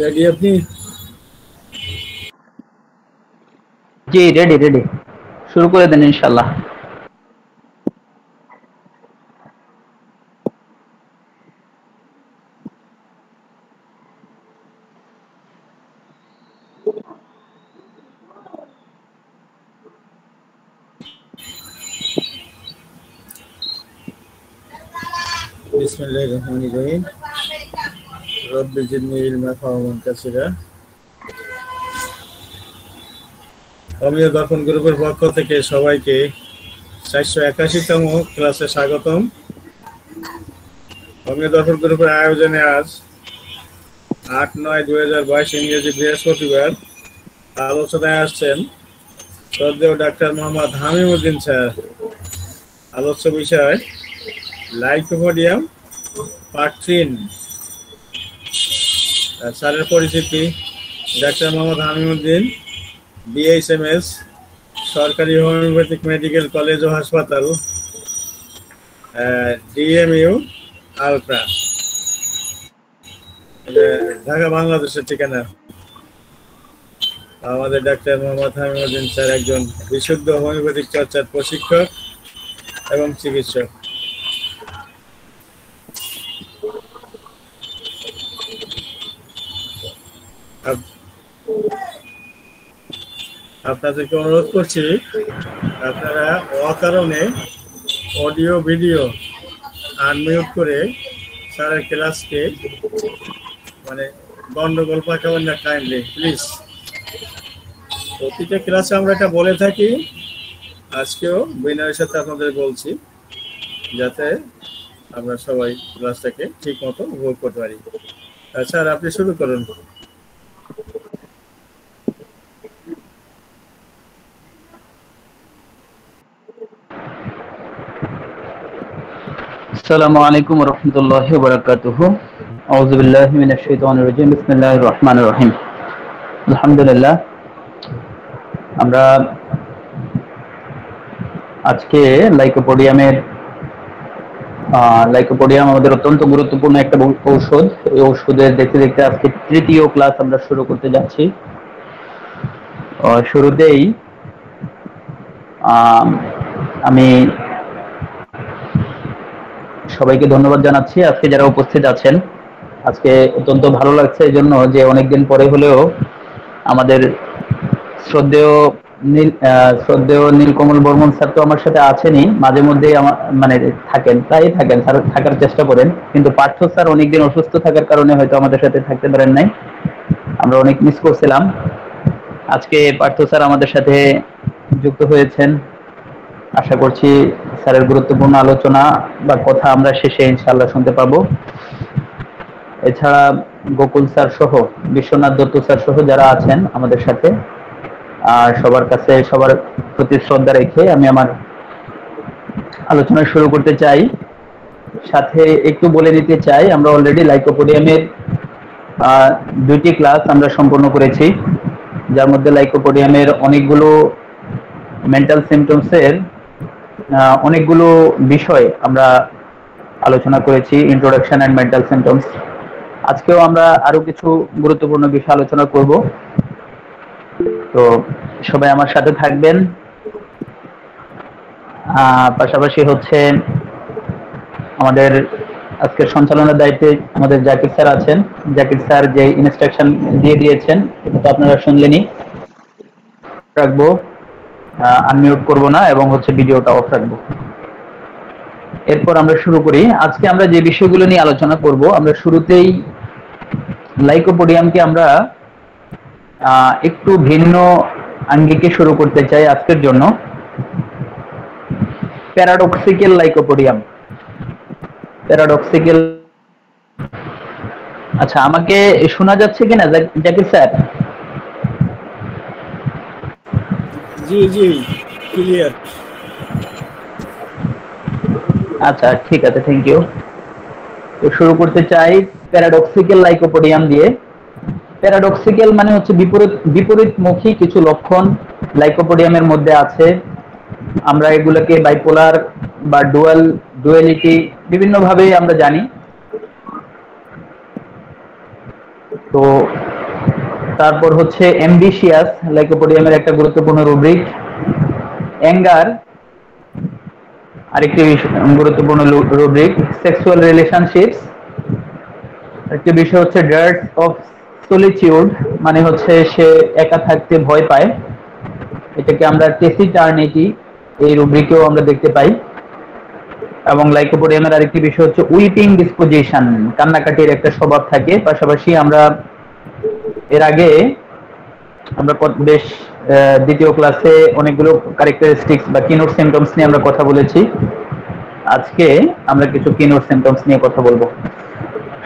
Ready আপনি? জি ready ready, শুরু করে দেন ইনশাআল্লাহ। বিসমিল্লাহির রহমানির রহিম। রব্বি জিদনি ইলমা ফাওয়ামান কাসীরা। হোমিও দর্পণ গ্রুপের পক্ষ থেকে সবাইকে 481তম ক্লাসে স্বাগতম। হোমিও দর্পণ গ্রুপের আয়োজনে আজ 8/9/2022 ইংরেজি বৃহস্পতিবার আলোচনায় আসছেন শ্রদ্ধেয় ডাক্তার মোহাম্মদ হামিমউদ্দিন স্যার। আলোচ্য বিষয় লাইকোপোডিয়াম পার্ট 3। স্যারের পরিচিতি: ডাক্তার মোহাম্মদ হামিমউদ্দিন, বিএইচএমএস, সরকারি হোমিওপ্যাথিক মেডিকেল কলেজ ও হাসপাতাল, ডিএমইউ আলট্রা, ঢাকা, বাংলাদেশের ঠিকানা। আমাদের ডাক্তার মোহাম্মদ হামিমউদ্দিন স্যার একজন বিশুদ্ধ হোমিওপ্যাথিক চর্চার প্রশিক্ষক এবং চিকিৎসক। আপনাদেরকে অনুরোধ করছি, আপনারা অকারণে অডিও ভিডিও আনমিউট করে স্যারের ক্লাসকে গন্ডগোল পাকাবেন না, কাইন্ডলি প্লিজ। প্রতিটা ক্লাসে আমরা এটা বলে থাকি, আজকেও বিনয়ের সাথে আপনাদের বলছি, যাতে আমরা সবাই ক্লাসটাকে ঠিক মতো উপভোগ করতে পারি। স্যার, আপনি শুরু করুন। আসসালামু আলাইকুম ওয়া রাহমাতুল্লাহি ওয়া বারাকাতুহু। আউযু বিল্লাহি মিনাশ শাইতানির রাজিম। বিসমিল্লাহির রহমানির রহিম। আলহামদুলিল্লাহ, আমরা আজকে লাইকোপোডিয়াম আমাদের অত্যন্ত গুরুত্বপূর্ণ একটা ঔষধ। এই ঔষধের দেখতে দেখতে আজকে তৃতীয় ক্লাস আমরা শুরু করতে যাচ্ছি। শুরুতেই আমি সবাইকে ধন্যবাদ জানাচ্ছি আজকে যারা উপস্থিত আছেন। আজকে অত্যন্ত ভালো লাগছে এই জন্য যে অনেকদিন পরে হলেও আমাদের শ্রদ্ধেয় নীলকমল বর্মন স্যার তো আমার সাথে আছেনই, মাঝে মধ্যেই থাকেন, স্যার থাকার চেষ্টা করেন, কিন্তু পার্থ স্যার অনেকদিন অসুস্থ থাকার কারণে হয়তো আমাদের সাথে থাকতে পারেন নাই, আমরা অনেক মিস করছিলাম। আজকে পার্থ স্যার আমাদের সাথে যুক্ত হয়েছেন। আশা করছি স্যারের গুরুত্বপূর্ণ আলোচনা বা কথা আমরা শেষে ইনশাআল্লাহ শুনতে পাবো। এছাড়া গোকুল স্যার সহ, বিশ্বনাথ দত্ত স্যার সহ যারা আছেন আমাদের সাথে, সবার প্রতি শ্রদ্ধা রেখে আমি আমার আলোচনা শুরু করতে চাই। সাথে একটু বলে নিতে চাই, আমরা অলরেডি লাইকোপোডিয়ামের 2টি ক্লাস আমরা সম্পন্ন করেছি, যার মধ্যে লাইকোপোডিয়ামের অনেকগুলো মেন্টাল সিমটমসের অনেকগুলো বিষয় আমরা আলোচনা করেছি, ইন্ট্রোডাকশন অ্যান্ড মেন্টাল সিমটমস। আজকেও আমরা আরো কিছু গুরুত্বপূর্ণ বিষয় আলোচনা করব, তো সবাই আমার সাথে থাকবেন। পাশাপাশি হচ্ছে আমাদের আজকের সঞ্চালনার দায়িত্বে আমাদের জাকির স্যার আছেন। জাকির স্যার যে ইনস্ট্রাকশন দিয়ে দিয়েছেন এটা তো আপনারা শুনলেনই। রাখবো, আনমিউট করব না এবং ভিডিওটা অফ রাখবো। এরপর আমরা শুরু করি। আজকে আমরা যে বিষয়গুলো নিয়ে আলোচনা করব, আমরা শুরুতেই লাইকোপোডিয়ামকে আমরা একটু ভিন্ন আঙ্গিকে শুরু করতে চাই আজকের জন্য। Paradoxical lycopodium. আচ্ছা, আমাকে শোনা যাচ্ছে কিনা জাকির স্যার? জি জি, ক্লিয়ার। আচ্ছা, ঠিক আছে, থ্যাংক ইউ। তো শুরু করতে চাই প্যারাডক্সিক্যাল লাইকোপোডিয়াম দিয়ে। প্যারাডক্সিক্যাল মানে হচ্ছে বিপরীতমুখী কিছু লক্ষণ লাইকোপোডিয়ামের মধ্যে আছে। আমরা এগুলোকে বাইপোলার বা ডুয়ালিটি বিভিন্ন ভাবে আমরা জানি। তো তারপর হচ্ছে অ্যাম্বিশিয়াস লাইকোপোডিয়ামের একটা গুরুত্বপূর্ণ রুব্রিক। অ্যাঙ্গার আরেকটি গুরুত্বপূর্ণ রুব্রিক। সেক্সুয়াল রিলেশনশিপস একটি বিষয় হচ্ছে। ডার্ট অফ সলিটিউড মানে হচ্ছে সে একা থাকতে ভয় পায়, এটাকে আমরা টেসিটার্নিটি এই রুব্রিকেও আমরা দেখতে পাই। এবং লাইকোপোডিয়ামের আরেকটি বিষয় হচ্ছে উইপিং ডিসপোজিশন, কান্নাকাটির একটা স্বভাব থাকে। পাশাপাশি আমরা এর আগে আমরা বেশ দ্বিতীয় ক্লাসে অনেকগুলো ক্যারেক্টারিস্টিক্স বা কিনোট সিমটমস নিয়ে আমরা কথা বলেছি। আজকে আমরা কিছু কিনোট সিমটমস নিয়ে কথা বলবো।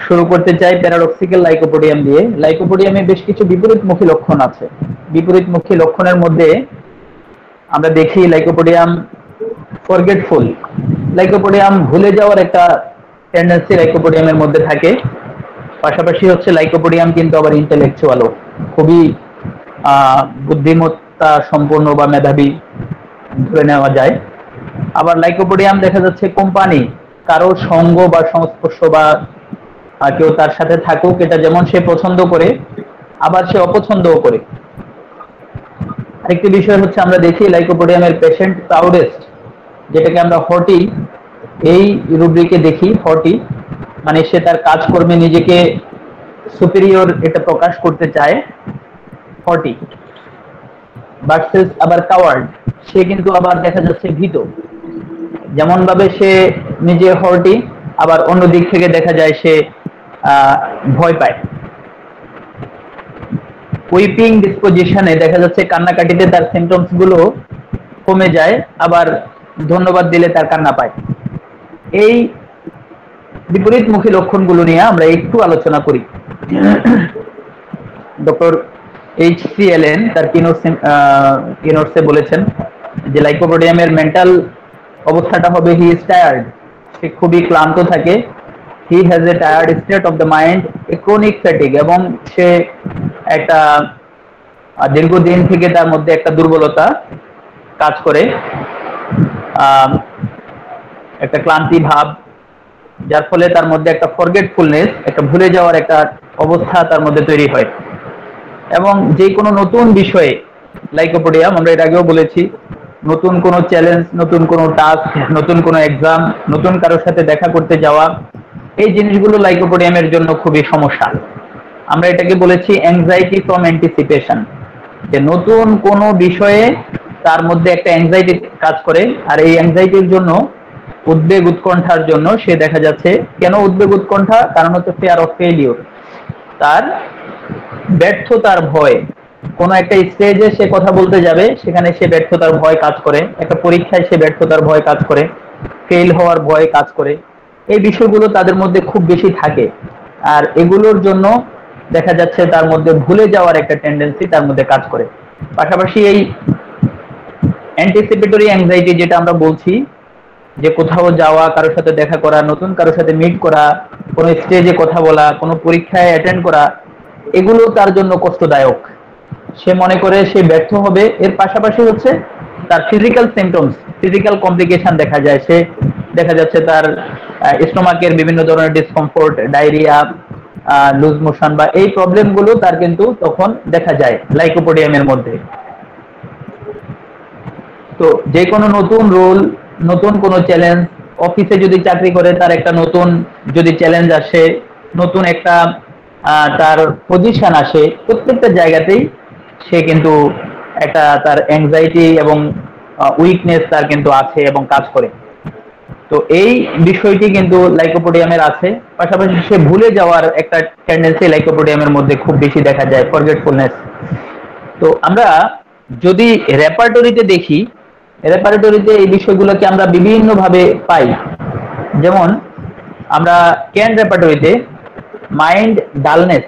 শুরু করতে চাই প্যারাডক্সিক্যাল লাইকোপোডিয়াম দিয়ে। লাইকোপোডিয়ামে বেশ কিছু বিপরীতমুখী লক্ষণ আছে। বিপরীতমুখী লক্ষণের মধ্যে আমরা দেখি লাইকোপোডিয়াম ফরগেটফুল, লাইকোপোডিয়াম ভুলে যাওয়ার একটা টেন্ডেন্সি লাইকোপোডিয়ামের মধ্যে থাকে। পাশাপাশি হচ্ছে লাইকোপোডিয়াম কিন্তু আবার ইন্টেলেকচুয়ালও, খুবই বুদ্ধিমত্তা সম্পন্ন বা মেধাবী ধরে নেওয়া যায়। আবার লাইকোপোডিয়াম দেখা যাচ্ছে কোম্পানি, কারো সঙ্গ বা সংস্পর্শ বা কেউ তার সাথে থাকুক এটা যেমন সে পছন্দ করে, আবার সে অপছন্দও করে। আরেকটি বিষয় হচ্ছে আমরা দেখি লাইকোপোডিয়ামের পেশেন্ট প্রাউডেস্ট, যেটাকে আমরা হটি এই রুব্রিকে দেখি। হটি মানে সে তার কাজকর্মে নিজেকে সুপিরিয়র এটা প্রকাশ করতে চায়, হটি। ভার্সেস আবার কাওয়ার্ড, সে কিন্তু আবার দেখা যাচ্ছে ভীত। যেমন ভাবে সে নিজে হটি, আবার অন্য দিক থেকে দেখা যায় সে ভয় পায়। উইপিং ডিসপোজিশনে দেখা যাচ্ছে কান্নাকাটিতে তার সিমটমস গুলো কমে যায়, আবার ধন্যবাদ দিলে তার কান্না পায়। এই বিপরীতমুখী লক্ষণগুলো নিয়ে আমরা একটু আলোচনা করি। ডক্টর HCLN তার কিনোটসে বলেছেন যে লাইকোপোডিয়ামের মেন্টাল অবস্থাটা হবে হি ইজ টায়ার্ড, সে খুবই ক্লান্ত থাকে। He has a tired state of the mind, A chronic fatigue, এবং সে একটা দীর্ঘদিন থেকে তার মধ্যে একটা দুর্বলতা কাজ করে, একটা ক্লান্তি ভাব, যার ফলে তার মধ্যে একটা ফরগেটফুলনেস, একটা ভুলে যাওয়ার একটা অবস্থা তার মধ্যে তৈরি হয়। এবং যে কোনো নতুন বিষয়ে লাইকোপোডিয়াম, আমরা এর আগেও বলেছি, নতুন কোনো চ্যালেঞ্জ, নতুন কোনো টাস্ক, নতুন কোনো এক্সাম, নতুন কারোর সাথে দেখা করতে যাওয়া, এই জিনিসগুলো লাইকোপোডিয়ামের জন্য খুবই সমস্যা। আমরা এটাকে বলেছি অ্যাংজাইটি ফ্রম অ্যান্টিসিপেশন, যে নতুন কোনো বিষয়ে তার মধ্যে একটা অ্যাংজাইটি কাজ করে। আর এই অ্যাংজাইটির জন্য, উদ্বেগ উৎকণ্ঠার জন্য সে দেখা যাচ্ছে, কেন উদ্বেগ উৎকণ্ঠা? কারণ হচ্ছে ফিয়ার অফ ফেলিওর, তার ব্যর্থতার ভয়। কোনো একটা স্টেজে সে কথা বলতে যাবে, সেখানে সে ব্যর্থতার ভয় কাজ করে, একটা পরীক্ষায় সে ব্যর্থতার ভয় কাজ করে, ফেল হওয়ার ভয় কাজ করে। এই বিষয়গুলো তাদের মধ্যে খুব বেশি থাকে, আর এগুলোর জন্য দেখা যাচ্ছে তার মধ্যে ভুলে যাওয়ার একটা টেন্ডেন্সি তার মধ্যে কাজ করে। পাশাপাশি এই অ্যান্টিসিপেটরি অ্যাংজাইটি যেটা আমরা বলছি, যে কোথাও যাওয়া, কারোর সাথে দেখা করা, নতুন কারোর সাথে মিট করা, কোনো স্টেজে কথা বলা, কোনো পরীক্ষায় অ্যাটেন্ড করা, এগুলো তার জন্য কষ্টদায়ক। সে মনে করে সে ব্যর্থ হবে। এর পাশাপাশি হচ্ছে তার ফিজিক্যাল সিমটমস, ফিজিক্যাল কমপ্লিকেশন দেখা যায়। সে দেখা যাচ্ছে তার স্টোমাকের বিভিন্ন ধরনের ডিসকমফোর্ট, ডায়রিয়া, লুজ মোশন বা এই প্রবলেমগুলো তার কিন্তু তখন দেখা যায় লাইকোপোডিয়ামের মধ্যে। তো যে কোনো নতুন রোল, নতুন কোনো চ্যালেঞ্জ, অফিসে যদি চাকরি করে তার একটা নতুন যদি চ্যালেঞ্জ আসে, নতুন একটা তার পজিশন আসে, প্রত্যেকটা জায়গাতেই সে কিন্তু একটা তার অ্যাংজাইটি এবং উইকনেস তার কিন্তু আছে এবং কাজ করে। তো এই বিষয়টি কিন্তু লাইকোপোডিয়ামের আছে। পাশাপাশি সে ভুলে যাওয়ার একটা টেন্ডেন্সি লাইকোপোডিয়ামের মধ্যে খুব বেশি দেখা যায়, ফরগেটফুলনেস। তো আমরা যদি রেপার্টরিতে দেখি, রেপার্টরিতে এই বিষয়গুলোকে আমরা বিভিন্ন ভাবে পাই। যেমন আমরা ক্যান রেপার্টরিতে মাইন্ড ডালনেস,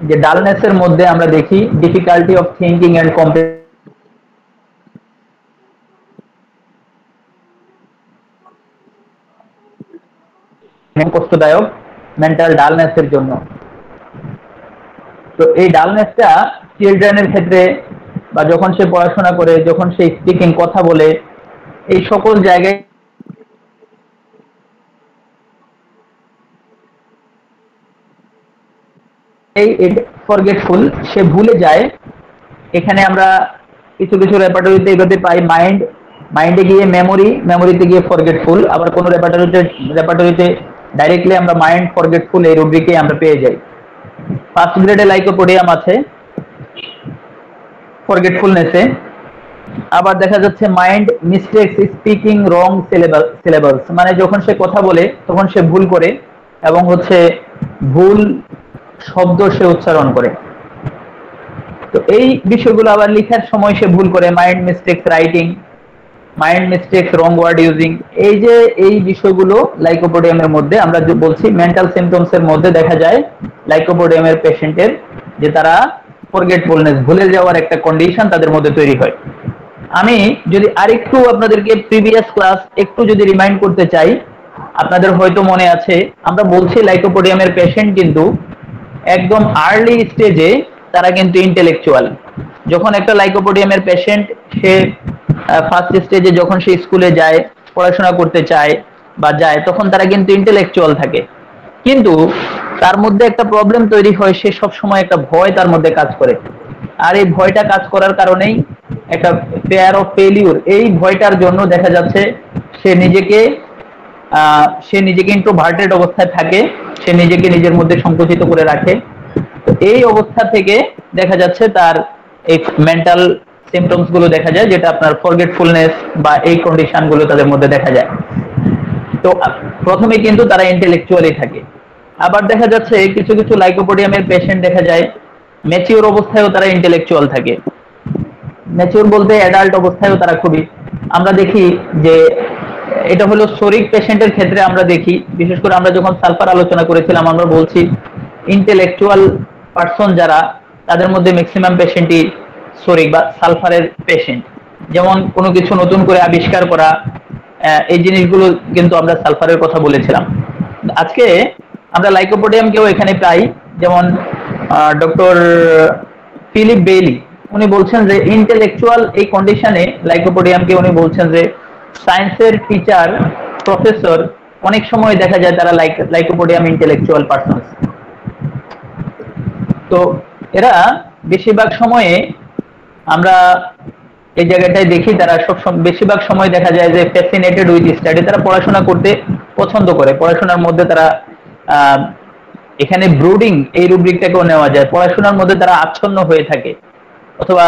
যে ডালনেসের মধ্যে আমরা দেখি ডিফিকাল্টি অফ থিঙ্কিং এন্ড কষ্টদায়ক মেন্টাল ডালনেসের জন্য। তো এই ডালনেসটা চিলড্রেনের ক্ষেত্রে বা যখন সে পড়াশোনা করে, যখন সে স্পিকিং কথা বলে, এই সকল জায়গায় এই ফরগেটফুল, সে ভুলে যায়। এখানে আমরা কিছু কিছু রেপার্টরিতে এভাবে পাই, মাইন্ডে গিয়ে মেমোরি, মেমোরিতে গিয়ে ফরগেটফুল, আবার কোনো রেপার্টরিতে ডাইরেক্টলি আমরা মাইন্ড ফরগেটফুল এই রুব্রিকে আমরা পেয়ে যাই। ফার্স্ট গ্রেডে লাইকোপোডিয়াম আছে ফরগেটফুলনেসে। আবার দেখা যাচ্ছে মাইন্ড মিস্টেকস স্পিকিং রং সিলেবালস, মানে যখন সে কথা বলে তখন সে ভুল করে এবং হচ্ছে ভুল শব্দ সে উচ্চারণ করে। তো এই বিষয়গুলো আবার লেখার সময় সে ভুল করে, mind mistakes writing, mind mistakes wrong word using. এই যে এই বিষয়গুলো লাইকোপোডিয়ামের মধ্যে আমরা যে বলছি মেন্টাল সিমটমস এর মধ্যে দেখা যায় লাইকোপোডিয়ামের পেশেন্টের, যে তারা ফরগেটফুলনেস, ভুলে যাওয়ার একটা কন্ডিশন তাদের মধ্যে তৈরি হয়। আমি যদি আরেকটু আপনাদেরকে প্রিভিয়াস ক্লাস একটু যদি রিমাইন্ড করতে চাই, আপনাদের হয়তো মনে আছে আমরা বলছি লাইকোপোডিয়ামের পেশেন্ট কিন্তু একদম আর্লি স্টেজে তারা কিন্তু ইন্টেলেকচুয়াল। যখন একটা লাইকোপোডিয়ামের পেশেন্ট সে ফার্স্ট স্টেজে যখন সে স্কুলে যায়, পড়াশোনা করতে চায় বা যায়, তখন তারা কিন্তু ইন্টেলেকচুয়াল থাকে। কিন্তু তার মধ্যে একটা প্রবলেম তৈরি হয়, সে সব সময় একটা ভয় তার মধ্যে কাজ করে। আর এই ভয়টা কাজ করার কারণেই একটা ফিয়ার অফ ফেলিউর, এই ভয়টার জন্য দেখা যাচ্ছে সে নিজেকে ইন্ট্রোভার্টেড অবস্থায় থাকে, সে নিজেকে নিজের মধ্যে সংকুচিত করে রাখে। তো এই অবস্থা থেকে দেখা যাচ্ছে তার এই মেন্টাল সিমটমস গুলো দেখা যায়, যেটা আপনার ফরগেটফুলনেস বা এই কন্ডিশন গুলো তাদের মধ্যে দেখা যায়। তো প্রথমে কিন্তু তারা ইন্টেলেকচুয়ালি থাকে। আবার দেখা যাচ্ছে কিছু কিছু লাইকোপোডিয়ামের পেশেন্ট দেখা যায় ম্যাচিওর অবস্থায়ও তারা ইন্টেলেকচুয়াল থাকে। ম্যাচিওর বলতে অ্যাডাল্ট অবস্থায়ও তারা খুবই, আমরা দেখি যে এটা হলো শরিক পেশেন্টের ক্ষেত্রে আমরা দেখি, বিশেষ করে আমরা যখন সালফার আলোচনা করেছিলাম আমরা বলছি ইন্টেলেকচুয়াল পারসন যারা, তাদের মধ্যে ম্যাক্সিমাম পেশেন্টই শরিক বা সালফারের পেশেন্ট। যেমন কোনো কিছু নতুন করে আবিষ্কার করা, এই জিনিসগুলো কিন্তু আমরা সালফারের কথা বলেছিলাম। আজকে আমরা লাইকোপোডিয়ামকেও এখানে পাই, যেমন ডক্টর ফিলিপ বেইলি উনি বলছেন যে ইন্টেলেকচুয়াল এই কন্ডিশনে লাইকোপোডিয়ামকে উনি বলছেন যে সায়েন্সের টিচার, প্রফেসর অনেক সময় দেখা যায় তারা লাইকোপোডিয়াম ইন্টেলেকচুয়াল পারসনস। তো এরা বেশিরভাগ সময়ে আমরা এই জায়গাটায় দেখি তারা বেশিরভাগ সময় দেখা যায় যে ফ্যাসিনেটেড উইথ স্টাডি, তারা পড়াশোনা করতে পছন্দ করে, পড়াশোনার মধ্যে তারা এখানে ব্রুডিং এই রুব্রিকটাকেও নেওয়া যায়, পড়াশোনার মধ্যে তারা আচ্ছন্ন হয়ে থাকে, অথবা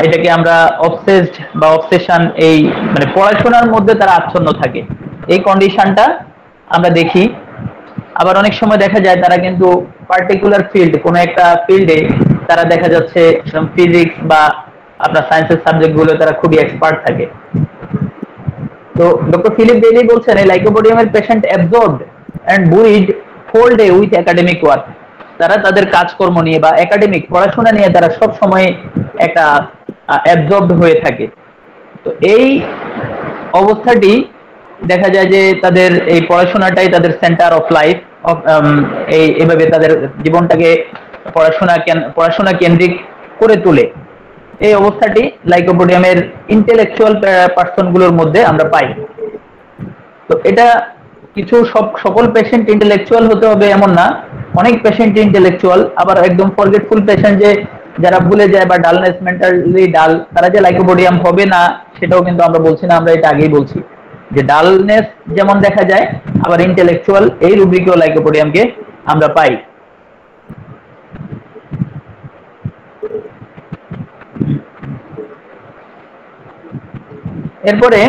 এটাকে আমরা অবসেসড বা অবসেশন, এই মানে পড়াশোনার মধ্যে তারা আচ্ছন্ন থাকে, এই কন্ডিশনটা আমরা দেখি। আবার অনেক সময় দেখা যায় তারা কিন্তু পার্টিকুলার ফিল্ড, কোনো একটা ফিল্ডে তারা দেখা যাচ্ছে ফিজিক্স বা আপনার সায়েন্সের সাবজেক্ট গুলো তারা খুবই এক্সপার্ট থাকে। তো ডক্টর ফিলিপ বেইলি বলছেন এই লাইকোপোডিয়ামের patient absorbed and buried whole day with academic work, তারা তাদের কাজকর্ম নিয়ে বা একাডেমিক পড়াশোনা নিয়ে তারা সব সময় একটা অ্যাবজর্বড হয়ে থাকে। তো এই অবস্থাটি দেখা যায় যে তাদের এই পড়াশোনাটাই তাদের সেন্টার অফ লাইফ, এইভাবে তাদের জীবনটাকে পড়াশোনা কেন্দ্রিক করে তোলে। এই অবস্থাটি লাইকোপোডিয়ামের ইন্টেলেকচুয়াল পারসন গুলোর মধ্যে আমরা পাই। তো এটা কিছু সকল পেশেন্ট ইন্টেলেকচুয়াল হতে হবে এমন না, অনেক পেশেন্ট ইন্টেলেকচুয়াল। আবার একদম ফরগেটফুল পেশেন্ট যে যারা ভুলে যায় বা ডালনেস, মেন্টালি ডাল, তারা যে লাইকোপোডিয়াম হবে না সেটাও কিন্তু আমরা বলছি না, আমরা এটা আগেই বলছি যে ডালনেস যেমন দেখা যায়, আবার ইন্টেলেকচুয়াল এই রুব্রিকেও লাইকোপোডিয়ামকে আমরা পাই। এরপরে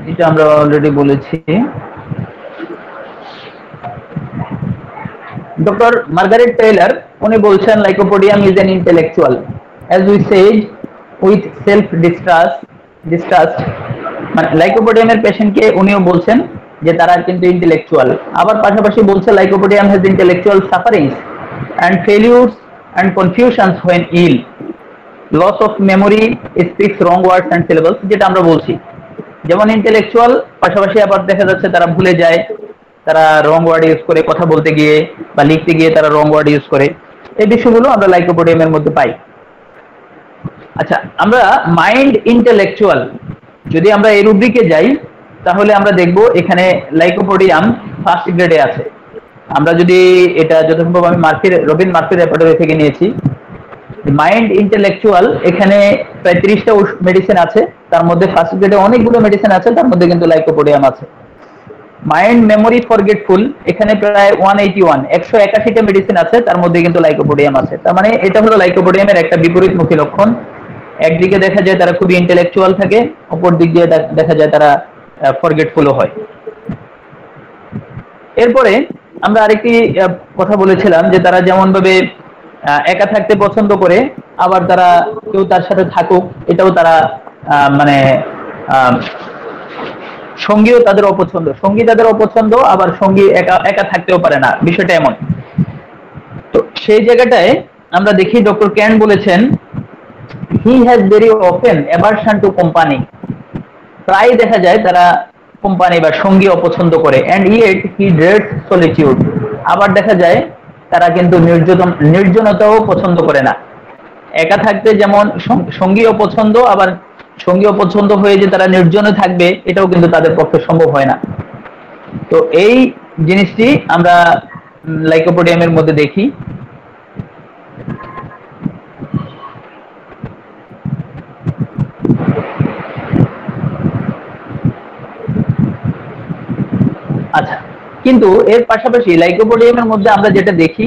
এটা আমরা অলরেডি বলেছি, ডক্টর মার্গারেট টেইলর উনি বলছেন lycopodium is an intellectual as we sat with self distrust. মানে লাইকোপোডিয়ামের পেশেন্টকে উনিও বলছেন যে তারা কিন্তু ইন্টেলেকচুয়াল। আবার পাশাপাশি বলছে lycopodium has intellectual sufferings and failures and confusions when ill, loss of memory, speaks wrong words and syllables, যেটা আমরা বলছি। যেমন ইন্টেলেকচুয়াল, পাশাপাশি আবার দেখা যাচ্ছে তারা ভুলে যায়, তারা রং ওয়ার্ড ইউজ করে কথা বলতে গিয়ে বা লিখতে গিয়ে তারা রং ওয়ার্ড ইউজ করে। এই বিষয়গুলো আমরা লাইকোপোডিয়ামের মধ্যে পাই। আচ্ছা, আমরা মাইন্ড ইন্টেলেকচুয়াল যদি আমরা এই রুব্রিকে যাই তাহলে আমরা দেখব এখানে লাইকোপোডিয়াম ফার্স্ট গ্রেডে আছে। আমরা যদি এটা যথাসম্ভব, আমি রবিন মার্ফির রেপার্টরি থেকে নিয়েছি, মাইন্ড ইন্টেলেকচুয়াল, এখানে প্রায় 30টা মেডিসিন আছে, তার মধ্যে ফার্স্ট গ্রেডে অনেকগুলো মেডিসিন আছে, তার মধ্যে কিন্তু লাইকোপোডিয়াম আছে। মাইন্ড মেমোরি ফরগেটফুল, এখানে প্রায় 181টা মেডিসিন আছে, তার মধ্যে কিন্তু লাইকোপোডিয়াম আছে। তার মানে এটা হলো লাইকোপোডিয়ামের একটা বিপরীতমুখী লক্ষণ। একদিকে দেখা যায় তারা খুবই ইন্টেলেকচুয়াল থাকে, অপর দিক দিয়ে দেখা যায় তারা ফরগেটফুলও হয়। এরপরে আমরা আরেকটি কথা বলেছিলাম যে তারা যেমন ভাবে একা থাকতে পছন্দ করে, আবার তারা কেউ তার সাথে থাকুক এটাও তারা মানে সঙ্গীও তাদের অপছন্দ, সঙ্গী তাদের অপছন্দ, আবার সঙ্গী একা থাকতেও পারে না, বিষয়টা এমন। তো সেই জায়গাটায় আমরা দেখি ডক্টর ক্যান বলেছেন he has very often aversion to company, প্রায় দেখা যায় তারা কোম্পানি বা সঙ্গী অপছন্দ করে, অ্যান্ড ইয়েট হি ড্রেডস সলিটিউড, আবার দেখা যায় তারা কিন্তু নির্জনতাও পছন্দ করে না। একা থাকতে যেমন সঙ্গী অপছন্দ, আবার সঙ্গী অপছন্দ হয়ে যে তারা নির্জনে থাকবে এটাও কিন্তু তাদের পক্ষে সম্ভব হয় না। তো এই জিনিসটি আমরা লাইকোপোডিয়ামের মধ্যে দেখি। আচ্ছা, কিন্তু এর পাশাপাশি লাইকোপোডিয়ামের মধ্যে আমরা যেটা দেখি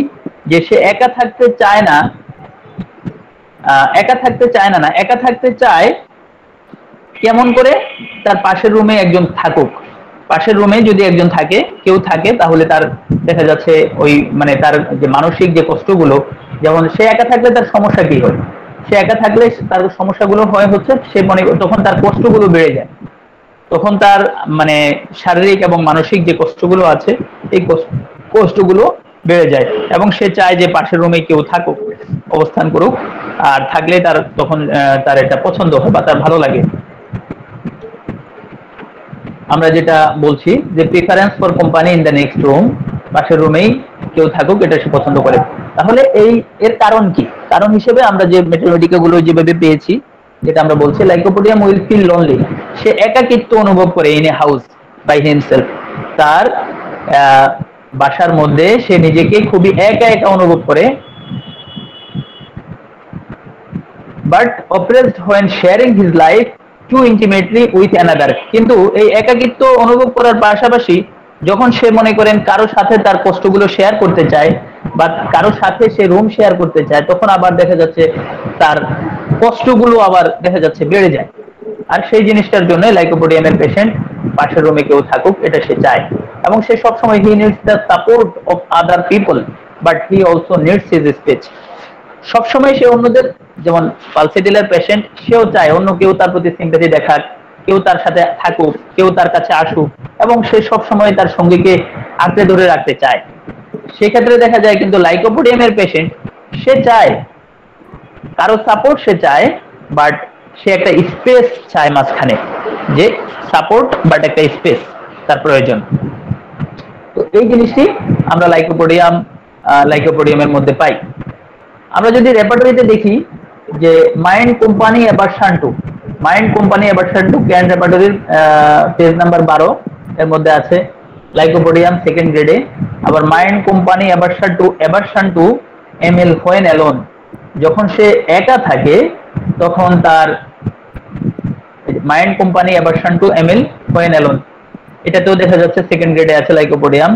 যে সে একা থাকতে চায় না, একা থাকতে চায় কেমন করে, তার পাশের রুমে একজন থাকুক। পাশের রুমে যদি একজন কেউ থাকে তাহলে তার দেখা যাচ্ছে ওই মানে তার যে মানসিক যে কষ্টগুলো, যেমন সে একা থাকলে তার সমস্যা কি হয়, সে একা থাকলে তার সমস্যাগুলো হয় হচ্ছে সে মনে তখন তার কষ্টগুলো বেড়ে যায়, তখন তার মানে শারীরিক এবং মানসিক যে কষ্টগুলো আছে এই কষ্টগুলো বেড়ে যায়, এবং সে চায় যে পাশের রুমে কেউ থাকুক, অবস্থান করুক, আর থাকলে তার তখন তার এটা পছন্দ হয় বা তার ভালো লাগে। আমরা যেটা বলছি যে preference for company in the next room, পাশের রুমেই কেউ থাকুক এটা সে পছন্দ করে। তাহলে এর কারণ কি? কারণ হিসেবে আমরা যে ম্যাথমেটিকা গুলো যেভাবে পেয়েছি, যেটা আমরা বলছি লাইকোপোডিয়াম উইল ফিল লোনলি, সে একাকিত্ব অনুভব করে in a house by himself, তার বাসার মধ্যে সে নিজেকে খুবই একা অনুভব করে। But oppressed when sharing his life to intimately with another, কিন্তু এই একাকিত্ব অনুভব করার পাশাপাশি যখন সে মনে করেন কারো সাথে তার কষ্টগুলো শেয়ার করতে চায় বা কারো সাথে সে রুম শেয়ার করতে চায়, তখন আবার দেখা যাচ্ছে তার কষ্টগুলো আবার দেখা যাচ্ছে বেড়ে যায়। আর সেই জিনিসটার জন্য লাইকোপোডিয়ামের পেশেন্ট পাশের রুমে কেউ থাকুক এটা সে চায়, এবং সে সবসময় হি needs the support of other people but he also needs his speech, সবসময় সে অন্যদের, যেমন পালসিডিলার পেশেন্ট, সেও চায় অন্য কেউ তার প্রতি সিম্প্যাথি দেখাক, কেউ তার সাথে থাকুক, কেউ তার কাছে আসুক, এবং সে সবসময় তার সঙ্গীকে আঁকড়ে ধরে রাখতে চায়। সেক্ষেত্রে দেখা যায় কিন্তু লাইকোপোডিয়ামের পেশেন্ট সে চায় কারো সাপোর্ট, সে চায় বাট সে একটা স্পেস চায় মাঝখানে, যে সাপোর্ট বাট একটা স্পেস তার প্রয়োজন। তো এই জিনিসটি আমরা লাইকোপোডিয়ামের মধ্যে পাই। আমরা যদি রেপার্টরিতে দেখি যে mind company aversion to, Kent রেপার্টরির পেজ নাম্বার 12 এর মধ্যে আছে লাইকোপোডিয়াম সেকেন্ড গ্রেডে। আবার mind company aversion to amel when alone, যখন সে একা থাকে তখন তার mind company aversion to amel when alone, এটাতেও দেখা যাচ্ছে সেকেন্ড গ্রেডে আছে lycopodium.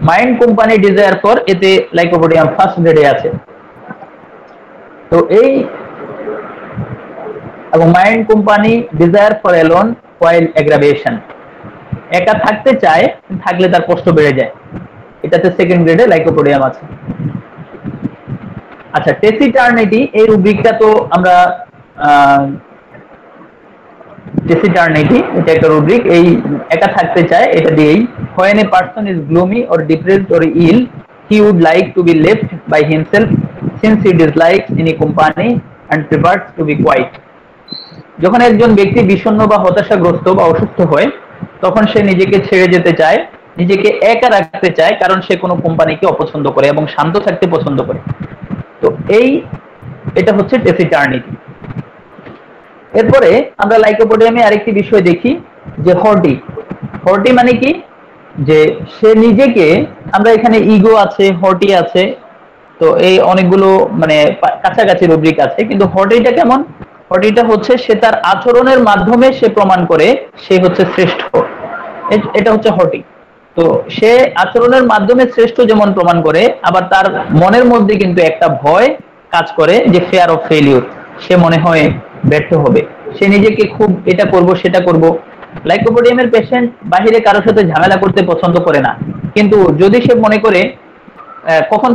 Mind company desire for, এতে লাইকোপোডিয়াম ফার্স্ট গ্রেডে আছে। তো এই এবং mind company desire for alone while aggravation, একা থাকতে চায় থাকলে তার কষ্ট বেড়ে যায়, এটাতে সেকেন্ড গ্রেডে লাইকোপোডিয়াম আছে। আচ্ছা, টেসিটার্নিটি, এই রুব্রিকটা তো আমরা টেসিটার্নিটি, এটা একটা রুব্রিক। এই একা থাকতে চায়, এটা দিয়েই when a person is gloomy or depressed or ill he would like to be left by himself since he dislikes any company and prefers to be quiet। যখন একজন ব্যক্তি বিষণ্ণ বা হতাশাগ্রস্ত বা অসুস্থ হয় তখন সে নিজেকে ছেড়ে যেতে চায়, নিজেকে একা রাখতে চায়, কারণ সে কোনো কোম্পানিকে অপছন্দ করে এবং শান্ত থাকতে পছন্দ করে। তো এটা হচ্ছে টেসিটার্নিটি। এরপরে আমরা লাইকোপোডিয়ামে আরেকটি বিষয় দেখি যে হর্টি। হর্টি মানে কি, যে সে নিজেকে, আমরা এখানে ইগো আছে, হর্টি আছে, তো এই অনেকগুলো মানে কাছাকাছি রুব্রিক আছে, কিন্তু হর্টিটা কেমন? হর্টিটা হচ্ছে সে তার আচরণের মাধ্যমে সে প্রমাণ করে সে হচ্ছে শ্রেষ্ঠ, এটা হচ্ছে হর্টি। তো সে আচরণের মাধ্যমে শ্রেষ্ঠ যেমন প্রমাণ করে, আবার তার মনের মধ্যে কিন্তু একটা ভয় কাজ করে যে ফেয়ার অফ ফেলিউর, সে মনে হয় ব্যর্থ হবে, সে নিজেকে খুব এটা করব সেটা করব। লাইকোপোডিয়ামের পেশেন্ট বাহিরে কারোর সাথে ঝামেলা করতে পছন্দ করে না, কিন্তু যদি সে মনে করে কখন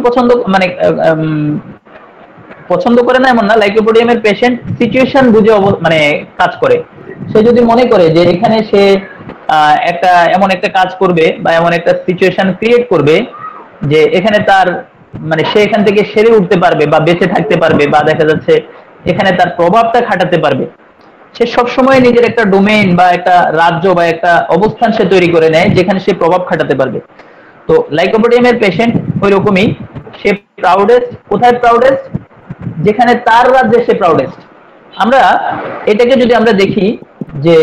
পছন্দ করে না এমন না, লাইকোপোডিয়ামের পেশেন্ট সিচুয়েশন বুঝে মানে কাজ করে। সে যদি মনে করে যে এখানে সে এমন একটা কাজ করবে বা এমন একটা সিচুয়েশন ক্রিয়েট করবে যে এখানে তার মানে সে এখান থেকে সেরে উঠতে পারবে বা বেঁচে থাকতে পারবে, বা দেখা যাচ্ছে এখানে তার প্রভাবটা খাটাতে পারবে, সে সবসময় নিজের একটা ডোমেইন বা একটা রাজ্য বা একটা অবস্থান সে তৈরি করে নেয় যেখানে সে প্রভাব খাটাতে পারবে। তো লাইকোপোডিয়ামের পেশেন্ট ওই রকমই, সে প্রাউডেস্ট। কোথায় প্রাউডেস্ট? যেখানে তার রাজ্যে সে প্রাউডেস্ট। আমরা এটাকে যদি আমরা দেখি যে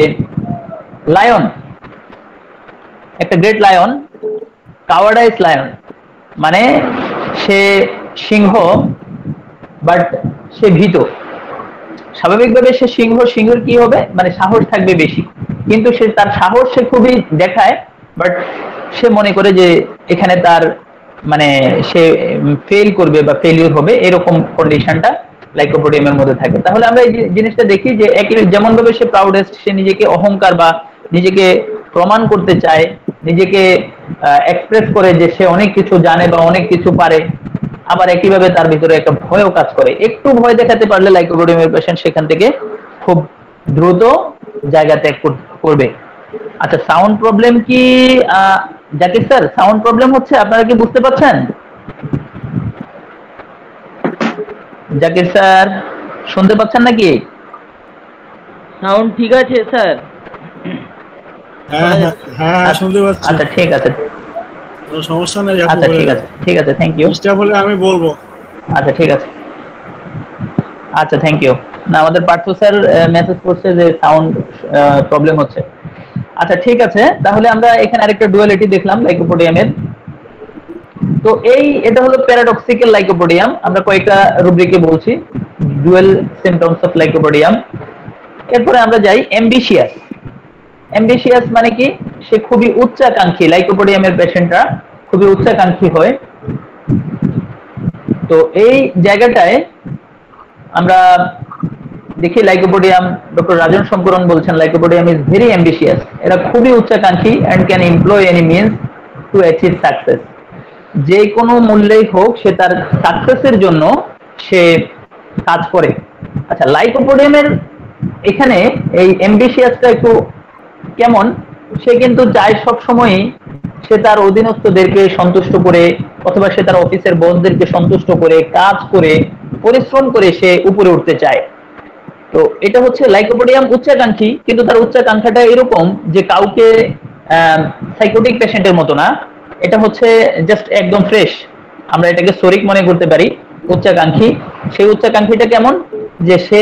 লায়ন, একটা গ্রেট লায়ন, কাওয়ার্ডাইস লায়ন মানে সে সিংহ বাট সে ভীত। স্বাভাবিকভাবে সে সিংহের কি হবে, মানে সাহস থাকবে বেশি, কিন্তু সে তার সাহস সে খুবই দেখায়, বাট সে মনে করে যে এখানে তার মানে সে ফেল করবে বা ফেলিউর হবে, এরকম কন্ডিশনটা লাইকোপোডিয়ামের মধ্যে থাকে। তাহলে আমরা এই জিনিসটা দেখি যে যেমন ভাবে সে প্রাউডেস্ট, সে নিজেকে অহংকার বা নিজেকে প্রমাণ করতে চায়, নিজেকে এক্সপ্রেস করে যে সে অনেক কিছু জানে বা অনেক কিছু পারে, আবার একইভাবে তার ভিতরে একটা ভয়ও কাজ করে। একটু ভয় দেখাতে পারলে লাইকোপোডিয়ামের পেশেন্ট সেখান থেকে খুব দ্রুত জায়গা ত্যাগ করবে। আচ্ছা, সাউন্ড প্রবলেম কি জাকির স্যার? সাউন্ড প্রবলেম হচ্ছে, আপনারা কি বুঝতে পারছেন? জাকির স্যার শুনতে পাচ্ছেন নাকি? সাউন্ড ঠিক আছে স্যার? হ্যাঁ শুনতে পাচ্ছি। আচ্ছা ঠিক আছে, কোনো সমস্যা নেই। আচ্ছা ঠিক আছে থ্যাংক ইউ। চেষ্টা বলে আমি বলবো। আচ্ছা ঠিক আছে, আচ্ছা থ্যাংক ইউ। না, আমাদের পার্থ স্যার মেসেজ করছে যে সাউন্ড প্রবলেম হচ্ছে। আচ্ছা ঠিক আছে, তাহলে আমরা এখানে আরেকটা ডুয়ালিটি দেখলাম লাইকোপোডিয়ামের। তো এটা হলো প্যারাডক্সিক্যাল লাইকোপোডিয়াম। আমরা কয়েকটা রুব্রিকে বলছি ডুয়াল সিম্পটমস অফ লাইকোপোডিয়াম। এরপরে আমরা যাই অ্যাম্বিশিয়াস। অ্যাম্বিশিয়াস মানে কি, সে খুবই উচ্চাকাঙ্ক্ষী। লাইকোপোডিয়ামের পেশেন্টরা খুবই উচ্চাকাঙ্ক্ষী হয়। তো এই জায়গাটায় আমরা দেখি লাইকোপোডিয়াম, ডক্টর রাজন শঙ্করন বলছেন লাইকোপোডিয়াম ইজ ভেরি অ্যাম্বিশিয়াস। এরা খুবই উচ্চাকাঙ্ক্ষী and can employ any means to achieve success. যে কোনো মূল্যেই হোক সে তার সাকসেসের জন্য সে কাজ করে। আচ্ছা, লাইকোপোডিয়ামের এখানে এই অ্যাম্বিশিয়াসটা একটু কেমন, সে কিন্তু চায় সবসময়ই সে তার অধীনস্থদেরকে সন্তুষ্ট করে, অথবা সে তার অফিসের বসদেরকে সন্তুষ্ট করে কাজ করে পরিশ্রম করে সে উপরে উঠতে চায়। তো এটা হচ্ছে লাইকোপোডিয়াম উচ্চাকাঙ্ক্ষী, কিন্তু তার উচ্চাকাঙ্ক্ষাটা এরকম যে কাউকে সাইকোটিক পেশেন্টের মতো না, এটা হচ্ছে জাস্ট একদম ফ্রেশ। আমরা এটাকে শরিক মনে করতে পারি। উচ্চাকাঙ্ক্ষী, সেই উচ্চাকাঙ্ক্ষীটা কেমন, যে সে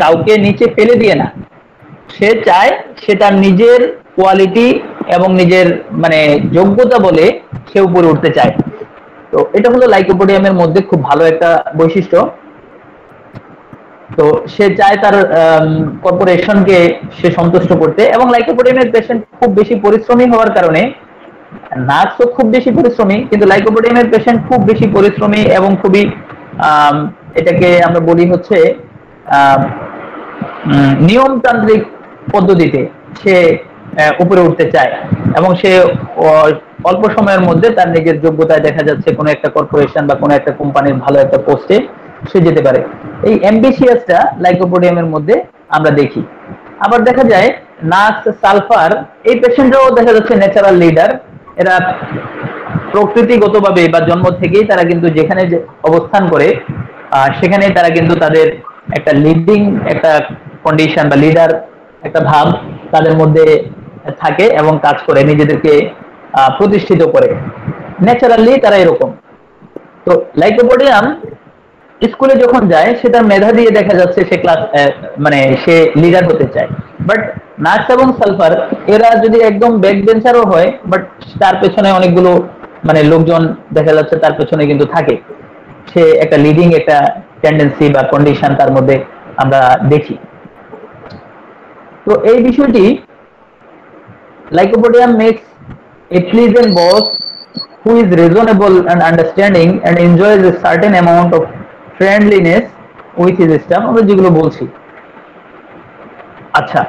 কাউকে নিচে ফেলে দিয়ে না, সে চায় সে তার নিজের কোয়ালিটি এবং নিজের মানে যোগ্যতা বলে সে উপরে উঠতে চায়। তো এটা হলো লাইকোপোডিয়ামের মধ্যে খুব ভালো একটা বৈশিষ্ট্য। তো সে চায় তার কর্পোরেশনকে সে সন্তুষ্ট করতে। এবং লাইকোপোডিয়ামের পেশেন্ট খুব বেশি পরিশ্রমী হওয়ার কারণে, নার্সও খুব বেশি পরিশ্রমী, কিন্তু লাইকোপোডিয়ামের পেশেন্ট খুব বেশি পরিশ্রমী এবং খুবই এটাকে আমরা বলি হচ্ছে নিয়মতান্ত্রিক পদ্ধতিতে সে উপরে উঠতে চায়, এবং সে অল্প সময়ের মধ্যে তার নিজের যোগ্যতায় দেখা যাচ্ছে কোনো একটা কর্পোরেশন বা কোনো একটা কোম্পানির ভালো একটা পোস্টে সে যেতে পারে। এই অ্যাম্বিশিয়াসটা লাইকোপোডিয়ামের মধ্যে আমরা দেখি। আবার দেখা যায় নাক্স সালফার এই পেশেন্টরাও দেখা যাচ্ছে ন্যাচারাল লিডার, এরা প্রকৃতিগতভাবে বা জন্ম থেকেই তারা কিন্তু যেখানে অবস্থান করে সেখানে তারা কিন্তু তাদের একটা লিডিং একটা কন্ডিশন বা লিডার একটা ভাব তাদের মধ্যে থাকে এবং কাজ করে, নিজেদেরকে প্রতিষ্ঠিত করে। ন্যাচারালি তারা এরকম। তো লাইকোপোডিয়াম স্কুলে যখন যায় সেটা মেধা দিয়ে দেখা যাচ্ছে সে ক্লাস মানে সে লিডার হতে চায়। বাট নাক্স এবং সালফার এরা যদি একদম ব্যাক বেঞ্চারও হয়, বাট তার পেছনে অনেকগুলো মানে লোকজন দেখা যাচ্ছে তার পেছনে কিন্তু থাকে, সে একটা লিডিং একটা টেন্ডেন্সি বা কন্ডিশন তার মধ্যে আমরা দেখি। তো এই বিষয়টি lycopodium makes a pleasant boss who is reasonable and understanding and enjoys a certain amount of friendliness with his staff, আমরা যেগুলো বলছি। আচ্ছা,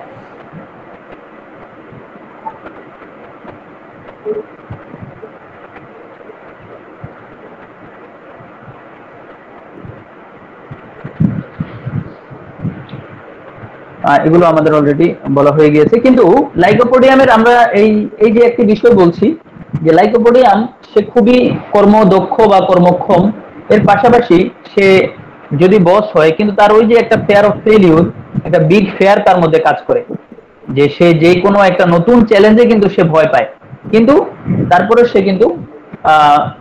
এগুলো আমাদের অলরেডি বলা হয়ে গিয়েছে। কিন্তু লাইকোপোডিয়ামের আমরা এই যে একটি বিষয় বলছি যে লাইকোপোডিয়াম সে খুবই কর্মদক্ষ বা কর্মক্ষম, এর পাশাপাশি সে যদি বস হয় কিন্তু তার ওই যে একটা ফেয়ার অফ ফেলিউর, একটা বিগ ফেয়ার তার মধ্যে কাজ করে, যে সে যে কোনো একটা নতুন চ্যালেঞ্জে কিন্তু সে ভয় পায়, কিন্তু তারপরে সে কিন্তু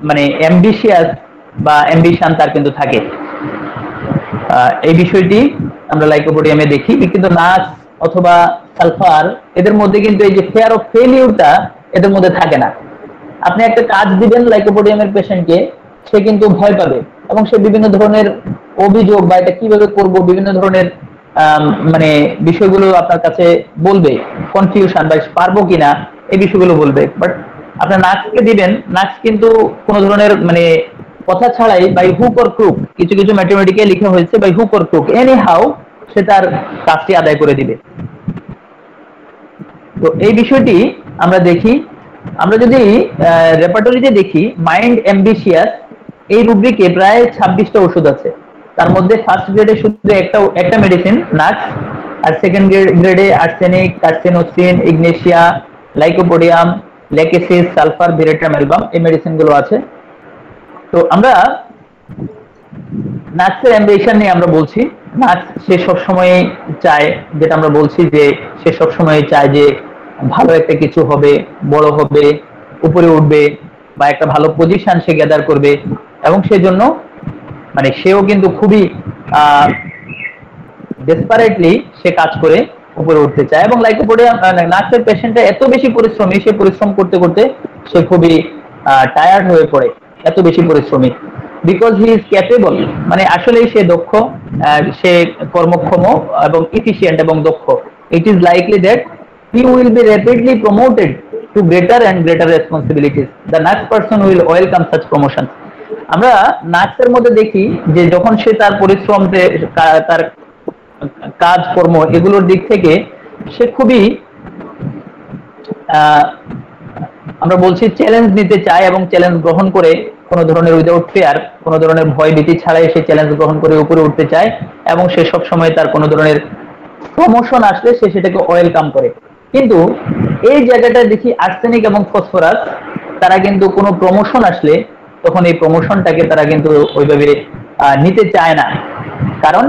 মানে অ্যাম্বিশিয়াস বা অ্যাম্বিশন তার কিন্তু থাকে। এই বিষয়টি আমরা লাইকোপোডিয়ামে দেখি। কিন্তু নাক্স অথবা সালফার এদের মধ্যে কিন্তু এই যে ফেয়ার অফ ফেলিউরটা এদের মধ্যে থাকে না। আপনি একটা কাজ দিবেন লাইকোপোডিয়ামের পেশেন্টকে, সে কিন্তু ভয় পাবে এবং সে বিভিন্ন ধরনের অভিযোগ বা এটা কিভাবে করব বিভিন্ন ধরনের মানে বিষয়গুলো আপনার কাছে বলবে, কনফিউশন বা পারবো কিনা এই বিষয়গুলো বলবে। বাট আপনার নাক্সকে দিবেন, নাক্স কিন্তু কোনো ধরনের মানে কথা ছাড়াই বাই হুক অর ক্রুক, কিছু কিছু ম্যাথমেটিক্যাল লেখা হয়েছে by hook or crook, anyhow সে তার কাজটি আদায় করে দিবে। তো এই বিষয়টি আমরা দেখি। আমরা যদি রেপার্টরিতে দেখি মাইন্ড অ্যাম্বিশিয়াস এই রুব্রিকে প্রায় 26টা ওষুধ আছে। তার মধ্যে ফার্স্ট গ্রেডে শুধু একটা মেডিসিন নাক্স, আর সেকেন্ড গ্রেডে arsenic, carcinosin, ignatia, lycopodium, lachesis, sulphur, veratrum album এই মেডিসিনগুলো আছে। তো আমরা নাক্সের অ্যাম্বিশন নিয়ে আমরা বলছি। নাক্স সে সবসময় চায়, যেটা আমরা বলছি যে সে সবসময় চায় যে ভালো একটা কিছু হবে, বড় হবে, উপরে উঠবে বা একটা ভালো পজিশন সে গ্যাদার করবে, এবং সেজন্য মানে সেও কিন্তু খুবই ডেসপারেটলি সে কাজ করে উপরে উঠতে চায়। এবং লাইকোপোডিয়াম নাক্সের পেশেন্টটা এত বেশি পরিশ্রমী, সে পরিশ্রম করতে করতে সে খুবই টায়ার্ড হয়ে পড়ে, এত বেশি পরিশ্রমী, বিকজ হি ইজ ক্যাপেবল, মানে আসলেই সে দক্ষ, সে কর্মক্ষম এবং ইফিশিয়েন্ট এবং দক্ষ। It is likely that he will be rapidly promoted two greater and greater responsibilities. The next person will welcome such promotion. আমরা নাক্সের মধ্যে দেখি যে যখন সে তার পরিশ্রম, তার কাজকর্ম এগুলোর দিক থেকে সে খুবই আমরা বলছি চ্যালেঞ্জ নিতে চায় এবং চ্যালেঞ্জ গ্রহণ করে কোনো ধরনের উইদাউট ফিয়ার, কোনো ধরনের ভয় ভীতি ছাড়াই সে চ্যালেঞ্জ গ্রহণ করে উপরে উঠতে চায়, এবং সে সব সময় তার কোনো ধরনের প্রমোশন আসলে সে সেটাকে ওয়েলকাম করে। কিন্তু এই জায়গাটা দেখি আর্সেনিক এবং ফসফরাস তারা কিন্তু কোনো প্রমোশন আসলে তখন এই প্রমোশনটাকে তারা কিন্তু ওইভাবে নিতে চায় না। কারণ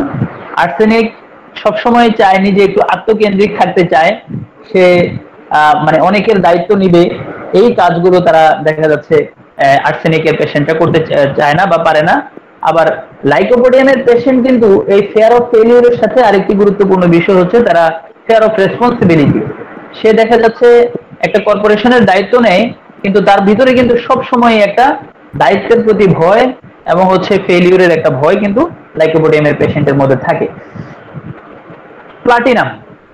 আর্সেনিক সবসময় চায় নিজে একটু আত্মকেন্দ্রিক থাকতে চায়, সে মানে অনেকের দায়িত্ব নিবে, এই কাজগুলো তারা দেখা যাচ্ছে আর্সেনিকের পেশেন্টটা করতে চায় না বা পারে না। আবার লাইকোপোডিয়ামের পেশেন্ট কিন্তু এই ফেয়ার অফ ফেলিউরের সাথে আরেকটি গুরুত্বপূর্ণ বিষয় হচ্ছে তারা ফেয়ার অফ রেসপন্সিবিলিটি। সে দেখা যাচ্ছে একটা কর্পোরেশনের দায়িত্ব নেয়, কিন্তু তার ভিতরে কিন্তু সব সময় একটা দায়িত্বের প্রতি ভয় এবং হচ্ছে ফেলিউরের একটা ভয় কিন্তু লাইকোপোডিয়ামের পেশেন্টের মধ্যে থাকে।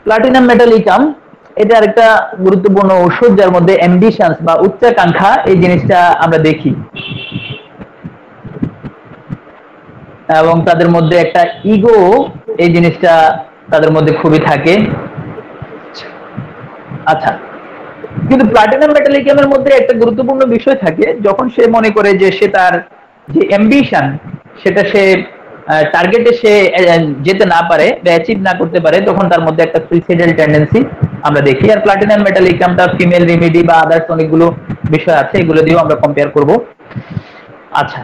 প্লাটিনাম মেটালিকাম এটা আরেকটা গুরুত্বপূর্ণ ওষুধ, যার মধ্যে অ্যাম্বিশনস বা উচ্চাকাঙ্ক্ষা এই জিনিসটা আমরা দেখি, এবং তাদের মধ্যে একটা ইগো এই জিনিসটা তাদের মধ্যে খুবই থাকে। আচ্ছা, কিন্তু প্লাটিনাম মেটালিকামের মধ্যে একটা গুরুত্বপূর্ণ বিষয় থাকে, যখন সে মনে করে যে সে তার যে অ্যাম্বিশন সেটা সে টার্গেটে সে যেতে না পারে বা অ্যাচিভ না করতে পারে, তখন তার মধ্যে একটা সুইসাইডাল টেন্ডেন্সি আমরা দেখি। আর প্লাটিনাম মেটালিকামটা ফিমেল রেমেডি বা আদার্স অনেকগুলো বিষয় আছে, এগুলো দিয়েও আমরা কম্পেয়ার করব। আচ্ছা,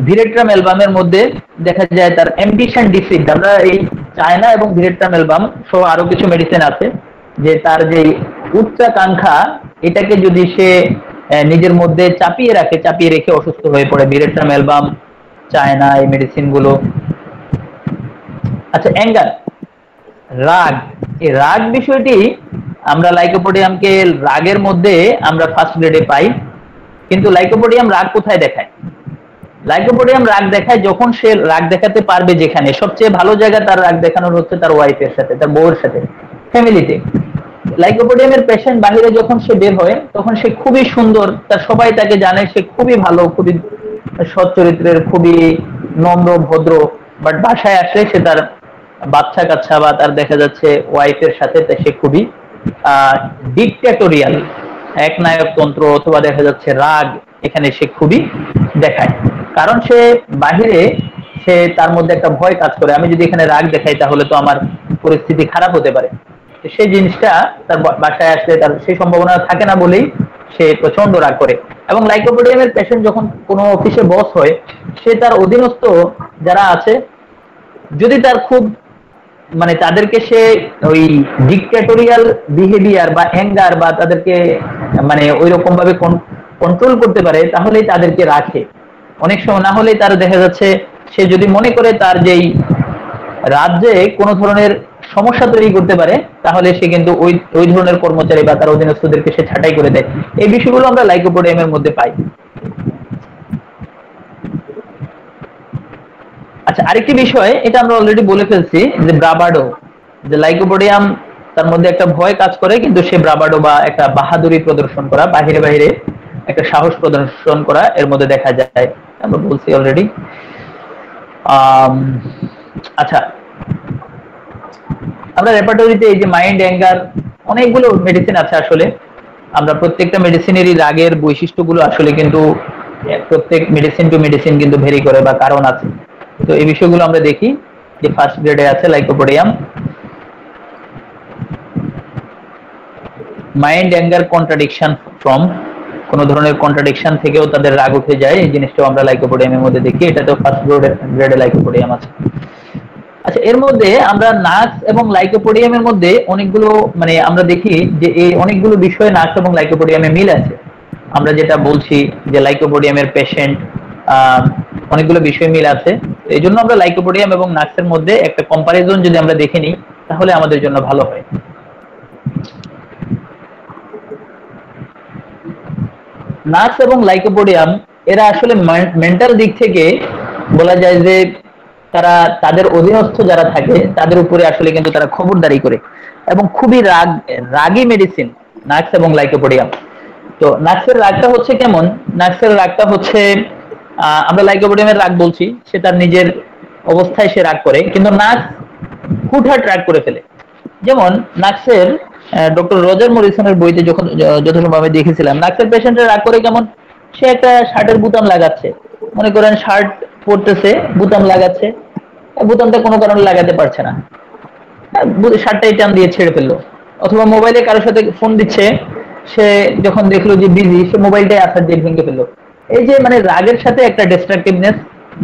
ভিরেট্রাম অ্যালবামের মধ্যে দেখা যায় তার অ্যাম্বিশন ডিফিট। আমরা এই চায়না এবং ভিরেট্রাম অ্যালবাম সহ আরো কিছু মেডিসিন আছে যে তার যে উচ্চাকাঙ্ক্ষা, এটাকে যদি সে নিজের মধ্যে চাপিয়ে রেখে অসুস্থ হয়ে পড়ে। ভিরেট্রাম অ্যালবাম, চায়না, এই মেডিসিন গুলো। আচ্ছা, অ্যাঙ্গার, রাগ, এই রাগ বিষয়টি আমরা লাইকোপোডিয়ামকে রাগের মধ্যে আমরা ফার্স্ট গ্রেডে পাই, কিন্তু লাইকোপোডিয়াম রাগ কোথায় দেখায়? লাইকোপোডিয়াম রাগ দেখায় যখন সে রাগ দেখাতে পারবে, যেখানে সবচেয়ে ভালো জায়গা তার রাগ দেখানোর হচ্ছে তার ওয়াইফের সাথে, তার বউয়ের সাথে, ফ্যামিলিতে। লাইকোপোডিয়ামের পেশেন্ট বাহিরে যখন সে বের হয় তখন সে খুবই সুন্দর, তার সবাই তাকে জানে, সে খুবই ভালো, খুবই সৎ চরিত্রের, খুবই নম্র ভদ্র। বাট বাসায় আসলে সে তার বাচ্চা কাচ্চা বা তার দেখা যাচ্ছে ওয়াইফের সাথে সে খুবই ডিক্টেটোরিয়াল, একনায়কতন্ত্র অথবা দেখা যাচ্ছে রাগ, এখানে সে খুবই দেখায়। কারণ সে বাহিরে সে তার মধ্যে একটা ভয় কাজ করে, আমি যদি এখানে রাগ দেখাই তাহলে তো আমার পরিস্থিতি খারাপ হতে পারে। সেই জিনিসটা তার বাসায় আসলে তার সেই সম্ভাবনা থাকে না বলেই সে প্রচন্ড রাগ করে। এবং লাইকোপোডিয়ামের পেশেন্ট যখন কোনো অফিসে বস হয়, সে তার অধীনস্থ যারা আছে যদি তার খুব মানে তাদেরকে সে ওই ডিক্টেটোরিয়াল বিহেভিয়ার বা অ্যাঙ্গার বা তাদেরকে মানে ওই রকম ভাবে কন্ট্রোল করতে পারে, তাহলেই তাদেরকে রাখে। অনেক সময় না হলেই তার দেখা যাচ্ছে সে যদি মনে করে তার যেই রাজ্যে কোনো ধরনের সমস্যা তৈরি করতে পারে, তাহলে সে কিন্তু ওই ধরনের কর্মচারী বা তার অধীনস্থদেরকে সে ছাঁটাই করে দেয়। এই বিষয়গুলো আমরা লাইকোপোডিয়ামের মধ্যে পাই। আচ্ছা, আরেকটি বিষয়, এটা আমরা অলরেডি বলে ফেলছি যে ব্রাভাডো, যে লাইকোপোডিয়াম তার মধ্যে একটা ভয় কাজ করে, কিন্তু সে ব্রাভাডো বা একটা বাহাদুরি প্রদর্শন করা, বাহিরে একটা সাহস প্রদর্শন করা এর মধ্যে দেখা যায়, আমরা বলছি অলরেডি। আচ্ছা, আমরা রেপার্টরিতে এই যে মাইন্ড, অ্যাঙ্গার, অনেকগুলো মেডিসিন আছে। আসলে আমরা প্রত্যেকটা মেডিসিনেরই রাগের বৈশিষ্ট্যগুলো আসলে কিন্তু প্রত্যেক মেডিসিন টু মেডিসিন কিন্তু ভেরি করে বা কারণ আছে। তো এই বিষয়গুলো আমরা দেখি যে ফার্স্ট গ্রেডে আছে lycopodium. Mind, anger, contradiction from, কোন ধরনের কন্ট্রাডিকশন থেকেও তাদের রাগ উঠে যায়, এই জিনিসটাও আমরা লাইকোপোডিয়ামের মধ্যে দেখি। এটা তো ফার্স্ট গ্রেডে লাইকোপোডিয়াম আছে। আচ্ছা, এর মধ্যে আমরা নাক্স এবং লাইকোপোডিয়ামের মধ্যে অনেকগুলো মানে আমরা দেখি যে এই অনেকগুলো বিষয়ে নাক্স এবং লাইকোপোডিয়ামে মিল আছে। আমরা যেটা বলছি যে লাইকোপোডিয়ামের পেশেন্ট অনেকগুলো বিষয় মিল আছে, এই জন্য আমরা লাইকোপোডিয়াম এবং নাক্সের মধ্যে একটা কম্পারিজন যদি আমরা দেখে নিই তাহলে আমাদের জন্য ভালো হয়। নাক্স এবং লাইকোপোডিয়াম এরা আসলে মেন্টাল দিক থেকে বলা যায় যে তারা তাদের অধীনস্থ যারা থাকে তাদের উপরে আসলে কিন্তু তারা খবরদারি করে, এবং খুবই রাগী মেডিসিন নাক্স এবং লাইকোপোডিয়াম। তো নাক্সের রাগটা হচ্ছে কেমন? নাক্সের রাগটা হচ্ছে আমরা লাইকোপোডিয়ামের রাগ বলছি, সে তার নিজের অবস্থায় সে রাগ করে, কিন্তু নাক্স হুটহাট রাগ করে ফেলে। যেমন নাক্সের ডক্টর রজার মরিসনের বইতে যখন যথাসম্ভব আমি দেখেছিলাম, নাক্সের পেশেন্টের রাগ করে কেমন, সে একটা শার্টের বুতাম লাগাচ্ছে, মনে করেন শার্ট পরতেছে, বুতাম লাগাচ্ছে, বুতামটা কোনো কারণে লাগাতে পারছে না, শার্টটাই টান দিয়ে ছেড়ে ফেললো। অথবা মোবাইলে কারোর সাথে ফোন দিচ্ছে, সে যখন দেখলো যে বিজি, সে মোবাইলটাই আসার দিয়ে ভেঙে ফেললো। এই যে মানে রাগের সাথে একটা ডিস্ট্রাকটিভনেস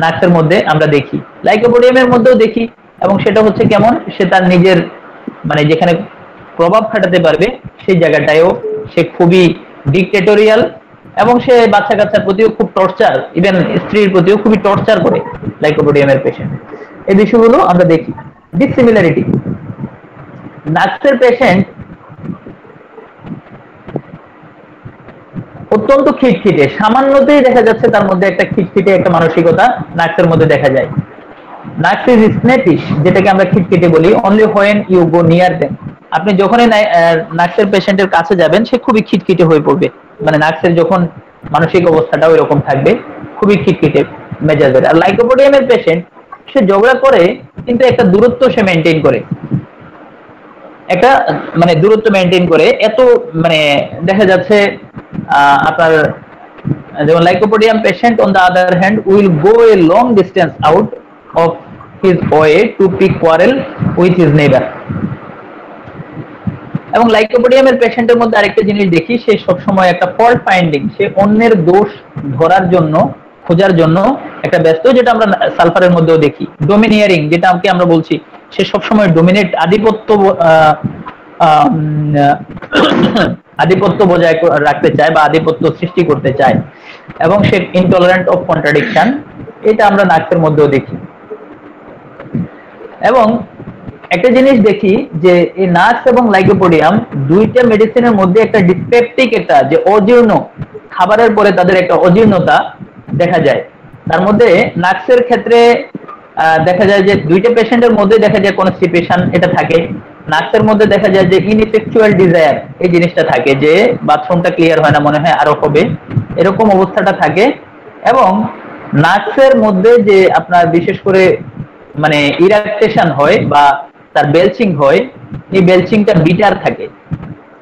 নাক্সের মধ্যে আমরা দেখি, লাইকোপোডিয়ামের মধ্যেও দেখি। এবং সেটা হচ্ছে কেমন, সে তার নিজের মানে যেখানে প্রভাব খাটাতে পারবে সেই জায়গাটায়ও সে খুবই ডিক্টেটোরিয়াল, এবং সে বাচ্চা কাচ্চার প্রতিও খুব টর্চার, ইভেন স্ত্রীর প্রতিও খুবই টর্চার করে লাইকোপোডিয়ামের পেশেন্ট। এই বিষয়গুলো আমরা দেখি। ডিসিমিলারিটি, নাক্সের পেশেন্ট অত্যন্ত খিটখিটে, সামান্যতেই দেখা যাচ্ছে তার মধ্যে একটা খিটখিটে একটা মানসিকতা নাক্সের মধ্যে দেখা যায়। নাক্স ইজ স্নেপিশ, যেটাকে আমরা খিটখিটে বলি, only when you go near them. আপনি যখনই নাক্সের পেশেন্টের কাছে যাবেন সে খুবই খিটখিটে হয়ে পড়বে, মানে নাক্সের যখন মানসিক অবস্থাটা ওই রকম থাকবে, খুবই খিটখিটে মেজাজের। আর লাইকোপোডিয়ামের পেশেন্ট সে ঝগড়া করে কিন্তু একটা দূরত্ব সে মেনটেন করে, একটা মানে দূরত্ব মেনটেন করে। এত মানে দেখা যাচ্ছে আপনার যেমন lycopodium patient on the other hand will go a long distance out of his way to pick quarrel with his neighbor. এবং লাইকোপোডিয়ামের পেশেন্টের মধ্যে আরেকটা জিনিস দেখি, সে সবসময় একটা ফল্ট ফাইন্ডিং, সে অন্যের দোষ ধরার জন্য খোঁজার জন্য একটা ব্যস্ত, যেটা আমরা সালফারের মধ্যেও দেখি। ডোমিনিয়ারিং, যেটা আমরা বলছি, সে সবসময় ডোমিনেট, আধিপত্য বজায় রাখতে চায় বা আধিপত্য সৃষ্টি করতে চায়, এবং সে ইনটলারেন্ট অফ কন্ট্রাডিকশন, এটা আমরা নাক্সের মধ্যেও দেখি। এবং একটা জিনিস দেখি যে এই নাক্স এবং লাইকোপোডিয়াম দুইটা মেডিসিনের মধ্যে একটা ডিসপেপটিক, একটা যে অজীর্ণ খাবারের পরে তাদের একটা অজীর্ণতা দেখা যায়। তার মধ্যে নাক্সের ক্ষেত্রে দেখা যায় যে দুইটা পেশেন্টের মধ্যে দেখা যায় কনস্টিপেশন এটা থাকে, নাক্সের মধ্যে দেখা যায় যে ইনএফেকচুয়াল ডিজায়ার এই জিনিসটা থাকে, যে বাথরুমটা ক্লিয়ার হয় না, মনে হয় আরো হবে, এরকম অবস্থাটা থাকে। এবং নাক্সের মধ্যে যে আপনার বিশেষ করে মানে ইরাকটেশন হয় বা তার বেলচিং হয়, এই বেলচিংটা বিটার থাকে,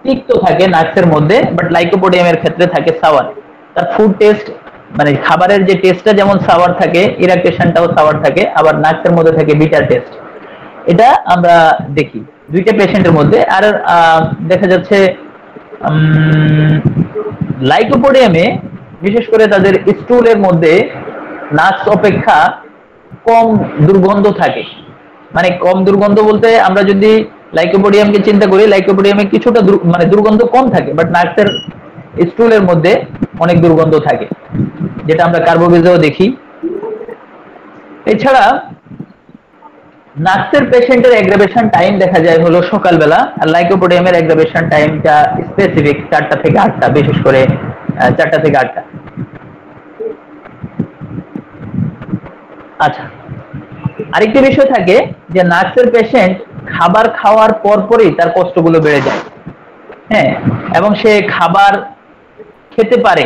তিক্ত থাকে নাক্সের মধ্যে, বাট লাইকোপোডিয়ামের ক্ষেত্রে থাকে সাওয়ার। তার ফুড টেস্ট মানে খাবারের যে টেস্টটা যেমন সাওয়ার থাকে, ইরাকটেশনটাও সাওয়ার থাকে, আবার নাক্সের মধ্যে থাকে বিটার টেস্ট। এটা আমরা দেখি দুইটা পেশেন্টের মধ্যে। আর দেখা যাচ্ছে লাইকোপোডিয়ামে বিশেষ করে তাদের স্টুলের মধ্যে নাক্স অপেক্ষা কম দুর্গন্ধ থাকে। মানে কম দুর্গন্ধ বলতে আমরা যদি লাইকোপোডিয়ামকে চিন্তা করি, লাইকোপোডিয়ামে কিছুটা মানে দুর্গন্ধ কম থাকে, বাট নাক্সের স্টুলের মধ্যে অনেক দুর্গন্ধ থাকে, যেটা আমরা কার্বোভিজেও দেখি। এছাড়া নাক্সের পেশেন্টের অ্যাগ্রাভেশন টাইম দেখা যায় হলো সকালবেলা, আর লাইকোপোডিয়ামের অ্যাগ্রাভেশন টাইমটা স্পেসিফিক 4টা থেকে 8টা, বিশেষ করে 4টা থেকে 8টা। আচ্ছা, আরেকটি বিষয় থাকে যে নাক্সের পেশেন্ট খাবার খাওয়ার পরপরই তার কষ্টগুলো বেড়ে যায়। হ্যাঁ, এবং সে খাবার খেতে পারে,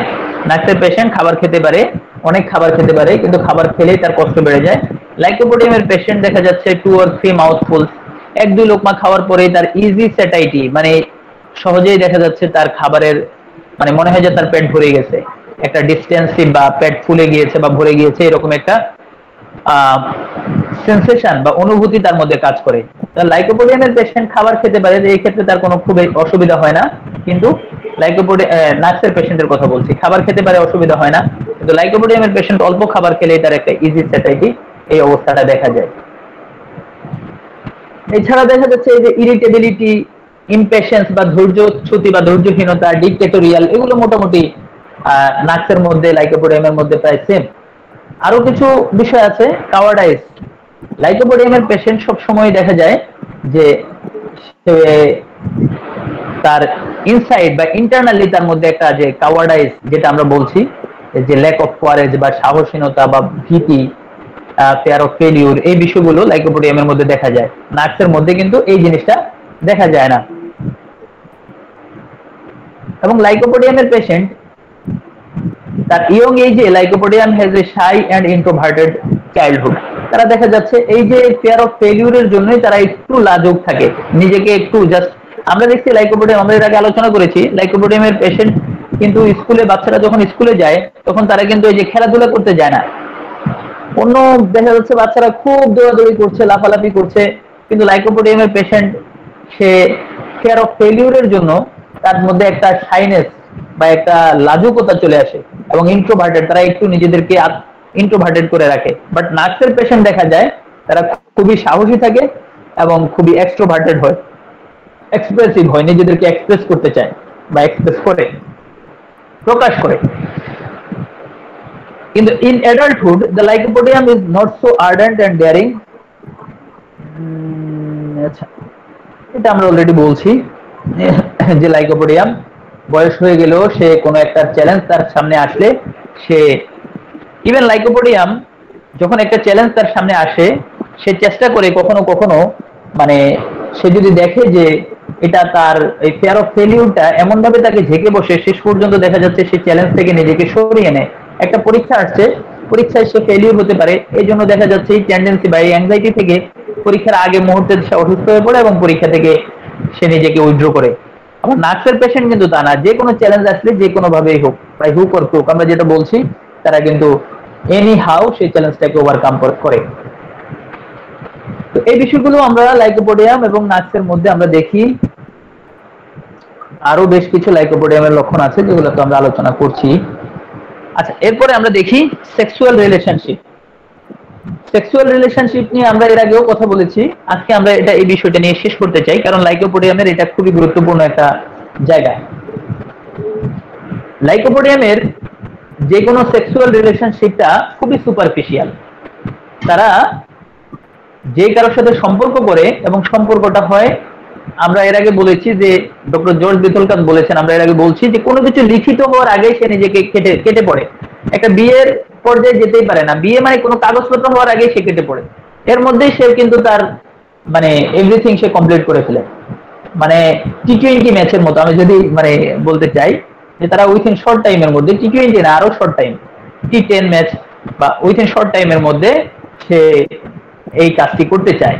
নাক্সের পেশেন্ট খাবার খেতে পারে, অনেক খাবার খেতে পারে, কিন্তু খাবার খেলেই তার কষ্ট বেড়ে যায়। লাইকোপোডিয়ামের পেশেন্ট দেখা যাচ্ছে 2 or 3 মাউথফুলস, 1-2 লোকমা খাওয়ার পরেই তার ইজি স্যাটাইটি, মানে সহজেই দেখা যাচ্ছে তার খাবারের মানে মনে হয় যে তার পেট ভরে গেছে, একটা ডিস্টেন্সিভ বা পেট ফুলে গিয়েছে বা ভরে গিয়েছে, এরকম একটা সেন্সেশন বা অনুভূতি তার মধ্যে কাজ করে। লাইকোপোডিয়ামের পেশেন্ট খাবার খেতে পারে, এই ক্ষেত্রে তার কোনো খুব অসুবিধা হয় না, কিন্তু নাক্সের পেশেন্টের কথা বলছি, খাবার খেতে পারে, অসুবিধা হয় না, কিন্তু লাইকোপোডিয়ামের পেশেন্ট অল্প খাবার খেলেই তার একটা ইজি স্যাটাইটি, এই অবস্থাটা দেখা যায়। এছাড়া দেখা যাচ্ছে এই যে ইরিটেবিলিটি, ইমপেশেন্স বা ধৈর্যচ্যুতি বা ধৈর্যহীনতা, ডিক্টেটোরিয়াল, এগুলো মোটামুটি নাক্সের মধ্যে লাইকোপোডিয়ামের মধ্যে প্রায় সেম। আরো কিছু বিষয় আছে, কাওয়ার্ডাইজ। লাইকোপোডিয়ামের পেশেন্ট সব সময় দেখা যায় যে তার ইনসাইড বা ইন্টারনালি তার মধ্যে একটা যে কাওয়ার্ডাইজ, যেটা আমরা বলছি যে ল্যাক অফ কোয়ারেজ বা সাহসীনতা বা ভীতি, ফিয়ার অফ ফেলিউর, এই বিষয়গুলো লাইকোপোডিয়ামের মধ্যে দেখা যায়। নাক্সের মধ্যে কিন্তু এই জিনিসটা দেখা যায় না। এবং লাইকোপোডিয়ামের পেশেন্ট তার ইয়ং এজে, lycopodium has a shy and introverted childhood. তারা দেখা যাচ্ছে এই যে ফিয়ার অফ ফেলিউরের জন্যই তারা একটু লাজুক থাকে, নিজেকে একটু জাস্ট, আমরা দেখছি লাইকোপোডিয়াম, আমরা এর আগে আলোচনা করেছি, লাইকোপোডিয়ামের পেশেন্ট কিন্তু স্কুলে, বাচ্চারা যখন স্কুলে যায় তখন তারা কিন্তু এই যে খেলাধুলা করতে যায় না। অন্য দেখা যাচ্ছে বাচ্চারা খুব দৌড়াদৌড়ি করছে, লাফালাফি করছে, কিন্তু লাইকোপোডিয়ামের পেশেন্ট সে ফিয়ার অফ ফেলিউরের জন্য তার মধ্যে একটা শাইনেস বা একটা লাজুকতা চলে আসে, এবং ইন্ট্রোভার্টেড, তারা একটু নিজেদেরকে ইন্ট্রোভার্টেড করে রাখে। বাট নাক্সের পেশেন্ট দেখা যায় তারা খুবই সাহসী থাকে এবং খুবই এক্সট্রোভার্টেড হয়, এক্সপ্রেসিভ হয়, নিজেদেরকে এক্সপ্রেস করতে চায় বা এক্সপ্রেস করে, প্রকাশ করে। কিন্তু in adulthood the lycopodium is not so ardent and daring. আচ্ছা, এটা আমরা অলরেডি বলছি যে লাইকোপোডিয়াম বয়স হয়ে গেলেও সে কোনো একটা চ্যালেঞ্জ তার সামনে আসলে সে, ইভেন লাইকোপোডিয়াম যখন একটা চ্যালেঞ্জ তার সামনে আসে, সে চেষ্টা করে কখনো কখনো, মানে সে যদি দেখে যে এটা তার এই ফিয়ার অফ ফেলিউরটা এমন ভাবে তাকে ঝেঁকে বসে, শেষ পর্যন্ত দেখা যাচ্ছে সে চ্যালেঞ্জ থেকে নিজেকে সরিয়ে নেয়। একটা পরীক্ষা আসছে, পরীক্ষায় সে ফেলিউর হতে পারে, এই জন্য দেখা যাচ্ছে এই টেন্ডেন্সি বা এই অ্যাংজাইটি থেকে পরীক্ষার আগে মুহূর্তে সে অসুস্থ হয়ে পড়ে এবং পরীক্ষা থেকে সে নিজেকে উইথড্র করে। আবার নার্সের পেশেন্ট কিন্তু তা না, যে কোনো চ্যালেঞ্জ আসলে যে কোনো ভাবেই হোক, বাই হুক অর ক্রুক, আমরা যেটা বলছি, তারা কিন্তু এনি হাউ সেই চ্যালেঞ্জটাকে ওভারকাম করে। তো এই বিষয়গুলো আমরা লাইকোপোডিয়াম এবং নাক্সের মধ্যে আমরা দেখি। আরো বেশ কিছু লাইকোপোডিয়ামের লক্ষণ আছে যেগুলো তো আমরা আলোচনা করছি। আচ্ছা, এরপরে আমরা দেখি সেক্সুয়াল রিলেশনশিপ। সেক্সুয়াল রিলেশনশিপ নিয়ে আমরা এর আগেও কথা বলেছি। আজকে আমরা এই বিষয়টা নিয়ে শেষ করতে চাই, কারণ লাইকোপোডিয়ামের এটা খুবই গুরুত্বপূর্ণ একটা জায়গা। লাইকোপোডিয়ামের যে কোনো সেক্সুয়াল রিলেশনশিপটা খুবই সুপারফিশিয়াল। তারা যে কারোর সাথে সম্পর্ক করে এবং সম্পর্কটা হয়, আমরা এর আগে বলেছি যে ডক্টর জর্জ বিথলকাত বলেছেন, আমরা এর আগে বলছি যে কোনো কিছু লিখিত হওয়ার আগেই সে নিজেকে কেটে পড়ে। একটা বিয়ের পর্যায়ে যেতেই পারে না, বিয়ে মানে কোনো কাগজপত্র হওয়ার আগেই সে কেটে পড়ে। এর মধ্যেই সে কিন্তু তার মানে এভরিথিং সে কমপ্লিট করে ফেলে। মানে টি-20 ম্যাচের মতো আমি যদি মানে বলতে চাই যে তারা উইথিন শর্ট টাইমের মধ্যে, টি-20 না আরো শর্ট টাইম, টি10 ম্যাচ বা উইথিন শর্ট টাইমের মধ্যে সে এই কাজটি করতে চায়,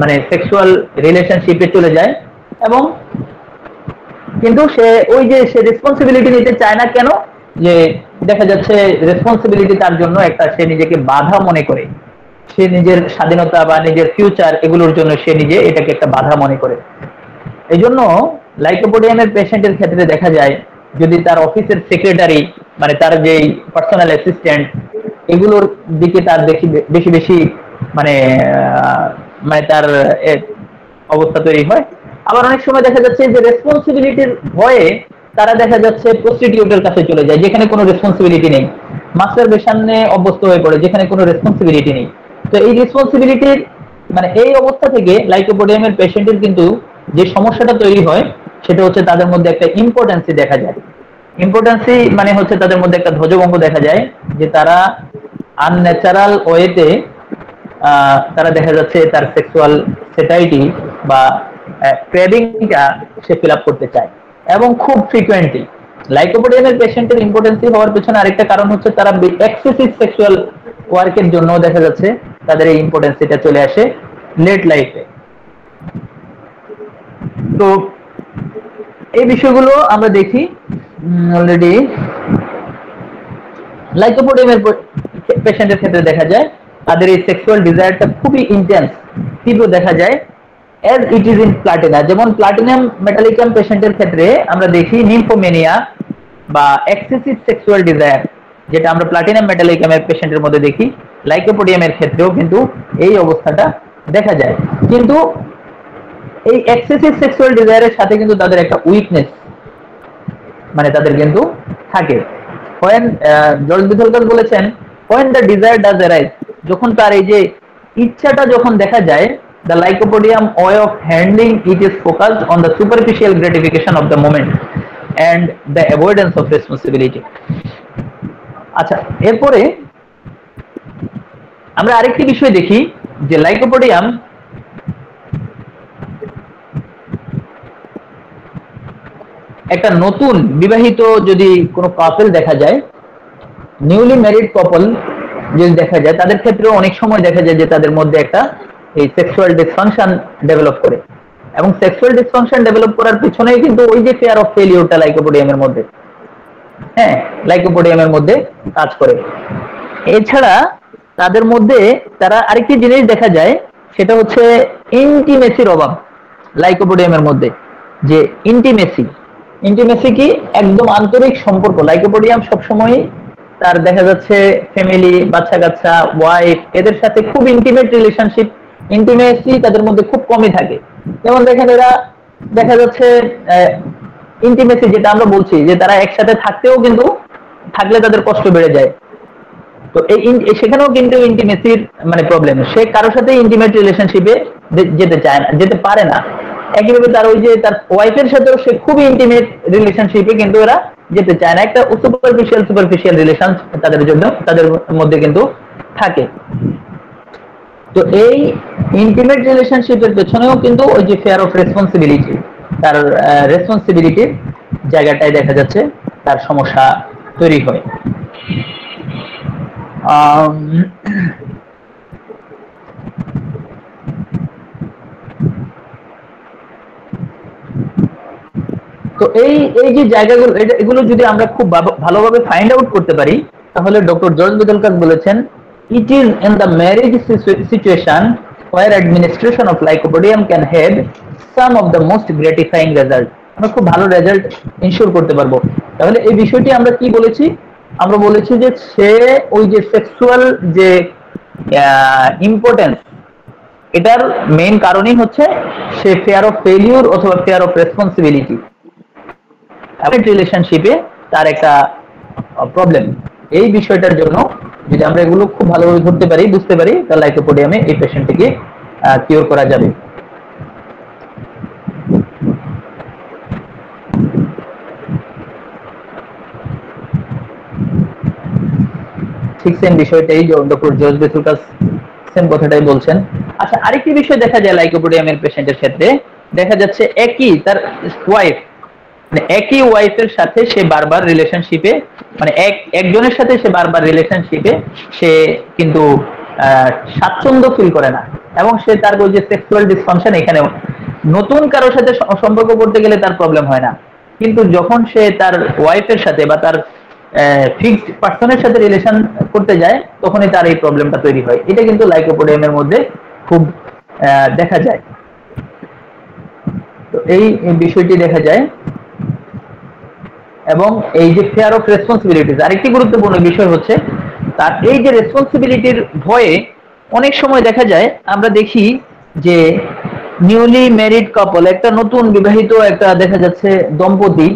মানে সেক্সুয়াল রিলেশনশিপে চলে যায়। এবং কিন্তু সে ওই যে সে রেসপন্সিবিলিটি নিতে চায় না। কেন? যে দেখা যাচ্ছে রেসপন্সিবিলিটি তার জন্য একটা, সে নিজেকে বাধা মনে করে, সে নিজের স্বাধীনতা বা নিজের ফিউচার এগুলোর জন্য সে নিজে এটাকে একটা বাধা মনে করে। এই জন্য লাইকোপোডিয়ামের পেশেন্টের ক্ষেত্রে দেখা যায় যদি তার অফিসের সেক্রেটারি মানে তার যে পার্সোনাল অ্যাসিস্ট্যান্ট এগুলোর দিকে তার বেশি বেশি মানে মানে তার অবস্থা তৈরি হয়। আবার অনেক সময় দেখা যাচ্ছে যে রেসপন্সিবিলিটির ভয়ে তারা দেখা যাচ্ছে প্রস্টিটিউটের কাছে চলে যায় যেখানে কোনো রেসপন্সিবিলিটি নেই, মাস্টারবেশনে অভ্যস্ত হয়ে পড়ে যেখানে কোনো রেসপন্সিবিলিটি নেই। তো এই রেসপন্সিবিলিটির মানে এই অবস্থা থেকে লাইকোপোডিয়ামের পেশেন্টের কিন্তু যে সমস্যাটা তৈরি হয় সেটা হচ্ছে তাদের মধ্যে একটা ইম্পর্টেন্সি দেখা যায়। ইম্পর্টেন্সি মানে হচ্ছে তাদের মধ্যে একটা ধ্বজভঙ্গ দেখা যায় যে তারা আনন্যাচারাল ওয়েতে তারা দেখা যাচ্ছে তার সেক্সুয়াল সেটাইটি বা ক্রেভিংটা সে ফিল আপ করতে চায় এবং খুব ফ্রিকোয়েন্টলি। লাইকোপোডিয়ামের পেশেন্টের ইম্পর্টেন্সি হওয়ার পেছনে আরেকটা কারণ হচ্ছে তারা এক্সেসিভ সেক্সুয়াল ওয়ার্কের জন্য দেখা যাচ্ছে তাদের এই ইম্পর্টেন্সিটা চলে আসে লেট লাইফে। তো এই বিষয়গুলো আমরা দেখি অলরেডি লাইকোপোডিয়ামের পেশেন্টের ক্ষেত্রে দেখা যায় তাদের এই সেক্সুয়াল ডিজায়ারটা খুবই ইন্টেন্স, তীব্র দেখা যায় as it is in platina। যেমন প্লাটিনাম মেটালিকাম পেশেন্টের ক্ষেত্রে আমরা দেখি নিম্ফোমেনিয়া বা এক্সেসিভ সেক্সুয়াল ডিজায়ার, যেটা আমরা প্লাটিনাম মেটালিকামের পেশেন্টের মধ্যে দেখি, লাইকোপোডিয়ামের ক্ষেত্রেও কিন্তু এই অবস্থাটা দেখা যায়। কিন্তু এই এক্সেসিভ সেক্সুয়াল ডিজায়ারের সাথে কিন্তু তাদের একটা উইকনেস মানে তাদের কিন্তু থাকে। জর্জ বিথলকাত বলেছেন when the desire does arise, যখন তার এই যে ইচ্ছাটা যখন দেখা যায়, the lycopodium way of handling it is focused on the superficial gratification of the moment and the avoidance of responsibility। আচ্ছা, এরপরে আমরা আরেকটি বিষয় দেখি যে লাইকোপোডিয়াম একটা নতুন বিবাহিত যদি কোনো কাপল দেখা যায়, নিউলি ম্যারিড কাপল যদি দেখা যায়, তাদের ক্ষেত্রেও অনেক সময় দেখা যায় যে তাদের মধ্যে একটা এই সেক্সুয়াল ডিসফাংশন ডেভেলপ করে এবং সেক্সুয়াল ডিসফাংশন ডেভেলপ করার পিছনেই কিন্তু ওই যে ফিয়ার অফ ফেলিওরটা লাইকোপোডিয়ামের মধ্যে লাইকোপোডিয়ামের মধ্যে কাজ করে। এছাড়া তাদের মধ্যে তারা আরেকটি জিনিস দেখা যায় সেটা হচ্ছে ইন্টিমেসির অভাব লাইকোপোডিয়ামের মধ্যে। যে ইন্টিমেসি কি একদম আন্তরিক সম্পর্ক। লাইকোপোডিয়াম সবসময় তার দেখা যাচ্ছে ফ্যামিলি, বাচ্চা কাচ্চা, ওয়াইফ এদের সাথে খুব ইন্টিমেট রিলেশনশিপ, ইন্টিমেসি তাদের মধ্যে খুব কমই থাকে। যেমন দেখেন এরা দেখা যাচ্ছে ইন্টিমেসি যেটা আমরা বলছি যে তারা একসাথে থাকতেও কিন্তু থাকলে তাদের কষ্ট বেড়ে যায়। তো এই সেখানেও কিন্তু ইন্টিমেসির মানে প্রবলেম, সে কারোর সাথে ইন্টিমেট রিলেশনশিপে যেতে চায় না, যেতে পারে না। একইভাবে তার ওই যে তার ওয়াইফের সাথেও সে খুবই ইন্টিমেট রিলেশনশিপে কিন্তু এরা যেতে চায় না, একটা সুপারফিশিয়াল রিলেশন তাদের জন্য তাদের মধ্যে কিন্তু থাকে। তো এই ইন্টিমেট রিলেশনশিপের পেছনেও কিন্তু ওই যে ফেয়ার অফ রেসপন্সিবিলিটি, তার রেসপন্সিবিলিটির জায়গাটায় দেখা যাচ্ছে তার সমস্যা তৈরি হয়। তো এই যে জায়গাগুলো এগুলো যদি আমরা খুব ভালোভাবে ফাইন্ড আউট করতে পারি তাহলে ডক্টর জর্জ বিথলকাত বলেছেন it is in the marriage situation where administration of lycopodium can have some of the most gratifying result. আমরা খুব ভালো রেজাল্ট ইনশিওর করতে পারবো। তাহলে এই বিষয়টি আমরা কি বলেছি? আমরা বলেছি যে সে ওই যে সেক্সুয়াল যে ইম্পর্টেন্স, এটার মেইন কারণই হচ্ছে সে ফেয়ার অফ ফেলিউর অথবা ফেয়ার অফ রেসপন্সিবিলিটি, রিলেশনশিপে তার একটা প্রবলেম। এই বিষয়টার জন্য যদি আমরা এগুলো খুব ভালোভাবে ধরতে পারি, বুঝতে পারি, তাহলে লাইকোপোডিয়ামে এই পেশেন্টটিকে কিওর করা যাবে। ঠিক সেম বিষয়টাই ডক্টর জর্জ বেসুলকাস সেম কথাটাই বলছেন। আচ্ছা, আরেকটি বিষয় দেখা যায় লাইকোপোডিয়ামের পেশেন্টের ক্ষেত্রে, দেখা যাচ্ছে একই তার ওয়াইফ, মানে একই ওয়াইফের সাথে সে বারবার রিলেশনশিপে, মানে একজনের সাথে সে বারবার রিলেশনশিপে সে কিন্তু স্বাচ্ছন্দ্য ফিল করে না, এবং সে তার ওই যে সেক্সুয়াল ডিসফাংশন, এখানে নতুন কারোর সাথে সম্পর্ক করতে গেলে তার প্রবলেম হয় না, কিন্তু যখন সে তার ওয়াইফের সাথে বা তার ফিক্সড পার্সনের সাথে রিলেশন করতে যায় তখনই তার এই প্রবলেমটা তৈরি হয়। এটা কিন্তু লাইকোপোডিয়ামের মধ্যে খুব দেখা যায়। তো এই বিষয়টি দেখা যায়। এবং এই যে ফেয়ার অফ রেসপন্সিবিলিটিস, আরেকটি গুরুত্বপূর্ণ বিষয় হচ্ছে তার এই যে রেসপন্সিবিলিটির ভয়ে অনেক সময় দেখা যায়, আমরা দেখি যে নিউলি ম্যারিড কাপল, একটা নতুন বিবাহিত একটা দেখা যাচ্ছে দম্পতি,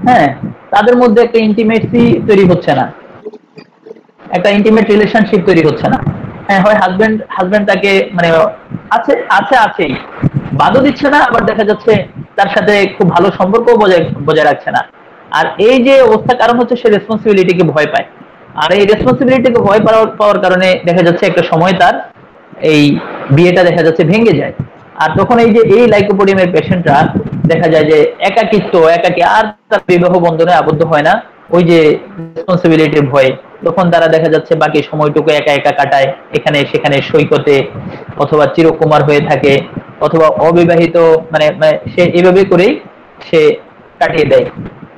হ্যাঁ, তাদের মধ্যে একটা ইন্টিমেসি তৈরি হচ্ছে না, একটা ইন্টিমেট রিলেশনশিপ তৈরি হচ্ছে না। হ্যাঁ, হয় হাজবেন্ড তাকে মানে আছেই, বাদও দিচ্ছে না, আবার দেখা যাচ্ছে তার সাথে খুব ভালো সম্পর্ক বজায় রাখছে না। আর এই যে অবস্থা কারণ হচ্ছে সে রেসপন্সিবিলিটিকে ভয় পায়, আর এই রেসপন্সিবিলিটিকে ভয় পাওয়ার কারণে দেখা যাচ্ছে একটা সময় তার এই বিয়েটা দেখা যাচ্ছে ভেঙে যায়। আর তখন এই যে এই লাইকোপোডিয়ামের পেশেন্টরা দেখা যায় যে একাকী আর তার বিবাহ বন্ধনে আবদ্ধ হয় না ওই যে রেসপন্সিবিলিটির ভয়ে। তখন তারা দেখা যাচ্ছে বাকি সময়টুকু একা একা কাটায়, এখানে সেখানে সৈকতে, অথবা চিরকুমার হয়ে থাকে, অথবা অবিবাহিত, মানে সে এইভাবে করেই সে কাটিয়ে দেয়।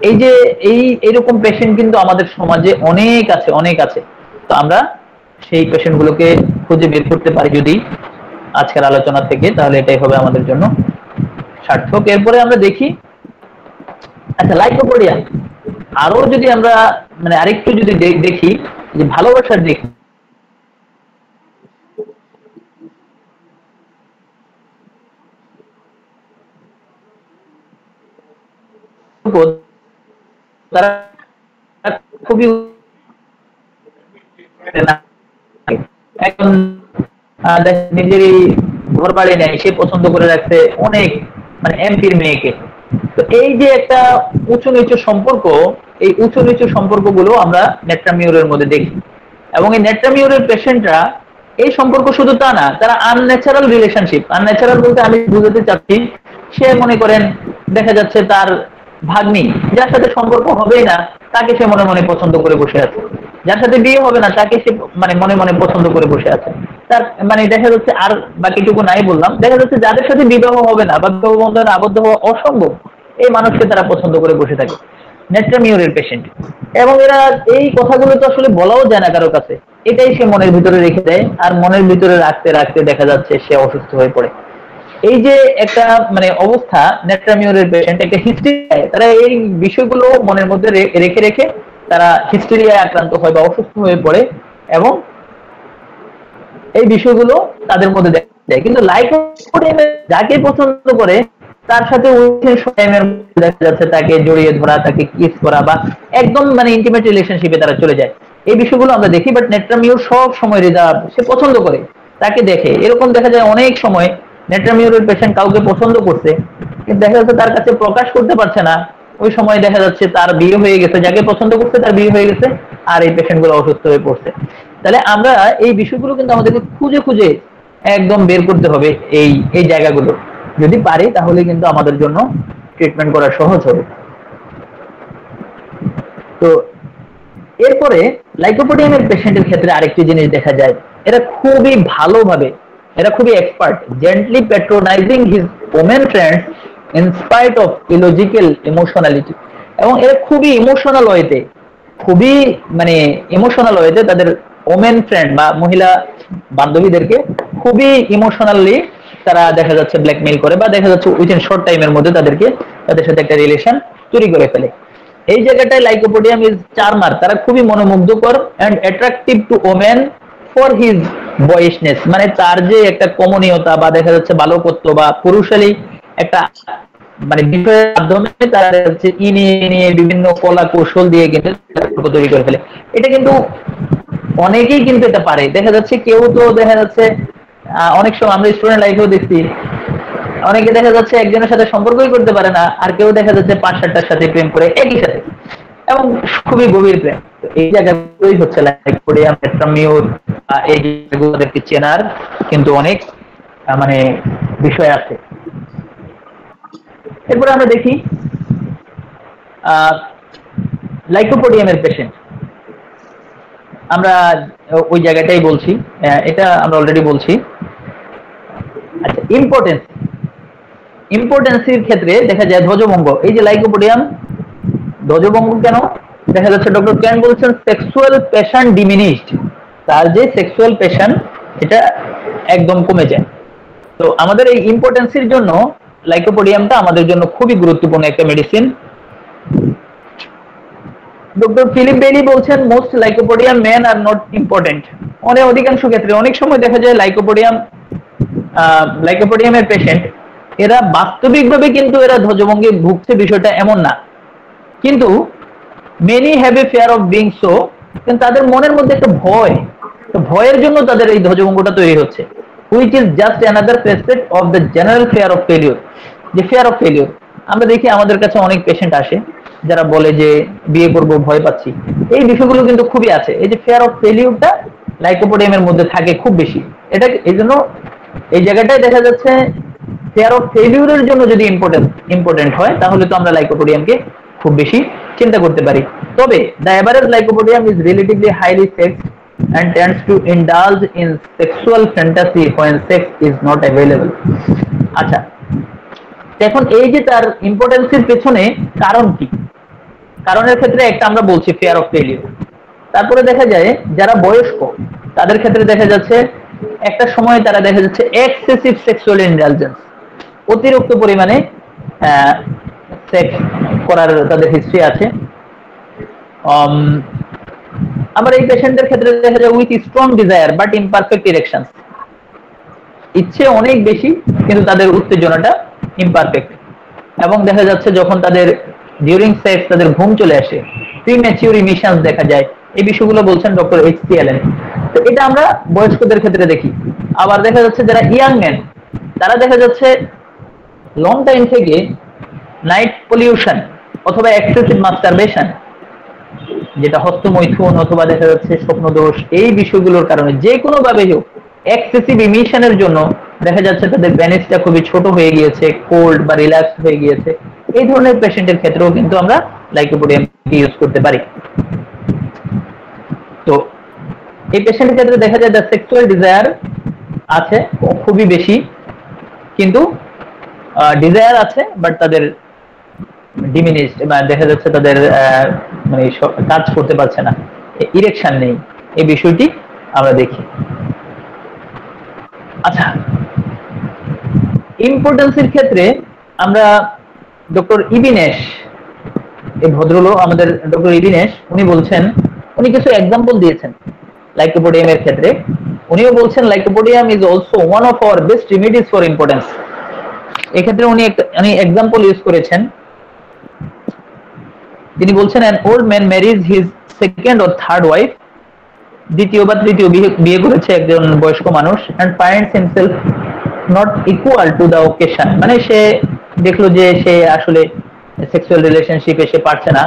এই যে এইরকম পেশেন্ট কিন্তু আমাদের সমাজে অনেক আছে। তো আমরা সেই পেশেন্ট গুলোকে খুঁজে বের করতে পারি যদি আজকের আলোচনা থেকে, তাহলে এটাই হবে আমাদের জন্য সার্থক। এরপরে আমরা দেখি, আচ্ছা, লাইকোপোডিয়াম আরো যদি আমরা মানে আরেকটু যদি দেখি যে ভালোবাসার দিক, তারা খুবই এখন নিজেরই ঘর বাড়ি নেয়, সে পছন্দ করে রাখছে অনেক মানে এমপির মেয়েকে। তো এই যে একটা উঁচু নিচু সম্পর্ক, এই উঁচু নিচু সম্পর্কগুলো আমরা নেট্রামিউরের মধ্যে দেখি। এবং এই নেট্রামিউরের পেশেন্টরা এই সম্পর্ক শুধু তা না, তারা আনন্যাচারাল রিলেশনশিপ, আনন্যাচারাল বলতে আমি বুঝাতে চাচ্ছি, সে মনে করেন দেখা যাচ্ছে তার ভাগ্নি যার সাথে সম্পর্ক হবেই না তাকে সে মনে মনে পছন্দ করে বসে আছে, যার সাথে বিয়ে হবে না তাকে সে মানে মনে মনে পছন্দ করে বসে আছে। তার মানে দেখা যাচ্ছে, আর বাকিটুকু নাই বললাম, দেখা যাচ্ছে যাদের সাথে বিবাহ হবে না বা বিবাহ বন্ধনে আবদ্ধ হওয়া অসম্ভব, এই মানুষকে তারা পছন্দ করে বসে থাকে, নেট্রামিউরের পেশেন্ট। এবং এরা এই কথাগুলো তো আসলে বলাও যায় না কারো কাছে, এটাই সে মনের ভিতরে রেখে দেয়, আর মনের ভিতরে রাখতে রাখতে দেখা যাচ্ছে সে অসুস্থ হয়ে পড়ে। এই যে একটা মানে অবস্থা, নেট্রামিউরের পেশেন্ট একটা হিস্টেরিয়ায়, তারা এই বিষয়গুলো মনের মধ্যে রেখে রেখে তারা হিস্টেরিয়ায় আক্রান্ত হয় বা অসুস্থ হয়ে পড়ে, এবং এই বিষয়গুলো তাদের মধ্যে দেখা যায়। কিন্তু লাইকোপোডিয়ামে যাকে পছন্দ করে তার সাথে দেখা যাচ্ছে তাকে জড়িয়ে ধরা, তাকে কিস করা, বা একদম মানে ইন্টিমেট রিলেশনশিপে তারা চলে যায়, এই বিষয়গুলো আমরা দেখি। বাট নেট্রামিউর সব সময় রিজার্ভ, সে পছন্দ করে, তাকে দেখে, এরকম দেখা যায় অনেক সময় নেট্রামিউরের পেশেন্ট কাউকে পছন্দ করছে, কিন্তু দেখা যাচ্ছে তার কাছে প্রকাশ করতে পারছে না, ওই সময় দেখা যাচ্ছে তার বিয়ে হয়ে গেছে, যাকে পছন্দ করছে তার বিয়ে হয়ে গেছে, আর এই পেশেন্ট গুলো অসুস্থ হয়ে পড়ছে। তাহলে আমরা এই বিষয়গুলো কিন্তু আমাদেরকে খুঁজে খুঁজে একদম বের করতে হবে, এই জায়গাগুলো যদি পারি তাহলে কিন্তু আমাদের জন্য ট্রিটমেন্ট করা সহজ হবে। তো এরপরে লাইকোপোডিয়ামের পেশেন্টের ক্ষেত্রে আরেকটি জিনিস দেখা যায়, এরা খুবই ভালোভাবে, এরা খুবই expert, gently patronising his women friends in spite of illogical emotionality. এবং এরা খুবই ইমোশনাল ওয়েতে, খুবই মানে ইমোশনাল ওয়েতে তাদের ওমেন ফ্রেন্ড বা মহিলা বান্ধবীদেরকে খুবই ইমোশনালি তারা দেখা যাচ্ছে ব্ল্যাকমেইল করে বা দেখা যাচ্ছে উইথিন শর্ট টাইমের মধ্যে তাদের সাথে একটা রিলেশন তৈরি করে ফেলে। এই জায়গাটায় লাইকোপোডিয়াম ইজ চার্মার, তারা খুবই মনোমুগ্ধকর and attractive to women for his boyishness, মানে তার যে একটা কমনীয়তা বা দেখা যাচ্ছে বালকত্ব বা পুরুষালী একটা মানে বিষয়ের মাধ্যমে তারা হচ্ছে নিয়ে বিভিন্ন কলা কৌশল দিয়ে কিন্তু তৈরি করে ফেলে। এটা কিন্তু অনেকেই কিন্তু এটা পারে, দেখা যাচ্ছে কেউ তো দেখা যাচ্ছে অনেক সময় আমরা স্টুডেন্ট লাইফেও দেখছি অনেকে দেখা যাচ্ছে একজনের সাথে সম্পর্কই করতে পারে না, আর কেউ দেখা যাচ্ছে 5-7টার সাথে প্রেম করে একই সাথে এবং খুবই গভীর প্রেম। এই জায়গাগুলোই হচ্ছে লাইকোপোডিয়াম, টেট্রামিউর, এই জায়গাগুলোদেরকে চেনার কিন্তু অনেক মানে বিষয় আছে। এরপরে আমরা দেখি লাইকোপোডিয়ামের পেশেন্ট, আমরা ওই জায়গাটাই বলছি, এটা আমরা অলরেডি বলছি। আচ্ছা, ইম্পর্টেন্সির ক্ষেত্রে দেখা যায় ধ্বজভঙ্গ। এই যে লাইকোপোডিয়াম ধ্বজভঙ্গ কেন দেখা যাচ্ছে, ডক্টর ক্যান বলছেন সেক্সুয়াল প্যাশন ডিমিনিশড, তার যে সেক্সুয়াল প্যাশন এটা একদম কমে যায়। তো আমাদের এই ইম্পর্টেন্সির জন্য লাইকোপোডিয়ামটা আমাদের জন্য খুবই গুরুত্বপূর্ণ একটা মেডিসিন। ডক্টর ফিলিপ বেইলি বলছেন most lycopodium men are not important. অধিকাংশ ক্ষেত্রে অনেক সময় দেখা যায় লাইকোপোডিয়ামের পেশেন্ট এরা বাস্তবিকভাবে কিন্তু এরা ধ্বজভঙ্গে ভুগছে বিষয়টা এমন না, কিন্তু many have a fear of being so, কিন্তু তাদের মনের মধ্যে একটা ভয়, তো ভয়ের জন্য তাদের এই ধ্বজভঙ্গটা তৈরি হচ্ছে, which is just another facet of the general fear of failure। যে ফিয়ার অফ ফেলিওর, আমরা দেখি আমাদের কাছে অনেক পেশেন্ট আসে যারা বলে যে বিয়ে করব ভয় পাচ্ছি, এই বিষয়গুলো কিন্তু খুবই আছে। এই যে ফিয়ার অফ ফেলিওরটা লাইকোপোডিয়ামের মধ্যে থাকে খুব বেশি, এটা এই জন্য এই জায়গাটায় দেখা যাচ্ছে ফিয়ার অফ ফেলিওরের জন্য যদি ইম্পর্টেন্ট হয় তাহলে তো আমরা লাইকোপোডিয়ামকে খুব বেশি চিন্তা করতে পারি। তবে the average lycopodium is relatively highly sexed and tends to indulge in sexual fantasy when sex is not available। আচ্ছা, এখন এই যে তার ইম্পর্টেন্সের পেছনে কারণ কি, কারণের ক্ষেত্রে একটা আমরা বলছি ফিয়ার অফ ফেলিওর। তারপরে দেখা যায় যারা বয়স্ক তাদের ক্ষেত্রে দেখা যাচ্ছে একটা সময় তারা দেখা যাচ্ছে এক্সেসিভ সেক্সুয়াল ইন্ডালজেন্স, অতিরিক্ত পরিমাণে সেক্স করার তাদের হিস্ট্রি আছে। আবার এই পেশেন্টদের ক্ষেত্রে দেখা যায় with strong desire but imperfect erection, ইচ্ছে অনেক বেশি কিন্তু তাদের উত্তেজনাটা ইমপারফেক্ট, এবং দেখা যাচ্ছে যখন তাদের ডিউরিং সেক্স তাদের ঘুম চলে আসে, প্রিম্যাচিউর ইমিশনস দেখা যায়, এই বিষয়গুলো বলছেন ডক্টর এইচ.সি. অ্যালেন। তো এটা আমরা বয়স্কদের ক্ষেত্রে দেখি। আবার দেখা যাচ্ছে যারা ইয়াং ম্যান তারা দেখা যাচ্ছে লং টাইম থেকে নাইট পলিউশন অথবা এক্সেসিভ মাস্টারবেশন, যেটা হস্তমৈথুন অথবা দেখা যাচ্ছে স্বপ্নদোষ, এই বিষয়গুলোর কারণে যে কোনো ভাবে হোক এক্সেসিভ ইমিশনের জন্য দেখা যাচ্ছে তাদের ব্যানিসটা খুবই ছোট হয়ে গিয়েছে, কোল্ড বা রিল্যাক্স হয়ে গিয়েছে, এই ধরনের পেশেন্টের ক্ষেত্রেও কিন্তু আমরা লাইকোপোডিয়াম ইউজ করতে পারি। তো এই পেশেন্টের ক্ষেত্রে দেখা যায় দ্য সেক্সুয়াল ডিজায়ার আছে খুবই বেশি, কিন্তু ডিজায়ার আছে বাট তাদের ডিমিনিশড, দেখা যাচ্ছে তাদের মানে কাজ করতে পারছে না, ইরেকশন নেই, এই বিষয়টি আমরা দেখি। আচ্ছা, ইম্পর্টেন্সের ক্ষেত্রে আমরা ডক্টর ইবিনেশ, এই ভদ্রলোক আমাদের ডক্টর ইবিনেশ, উনি বলছেন, উনি কিছু এক্সাম্পল দিয়েছেন লাইকোপোডিয়ামের ক্ষেত্রে। উনিও বলছেন lycopodium is also one of our best remedies for importance. এক্ষেত্রে উনি এক্সাম্পল ইউজ করেছেন। তিনি বলছেন an old man marries his second or third wife, দ্বিতীয় বা তৃতীয় বিয়ে করেছে একজন বয়স্ক মানুষ, and finds himself not equal to the occasion, মানে সে দেখলো যে সে আসলে সেক্সুয়াল রিলেশনশিপে সে পারছে না।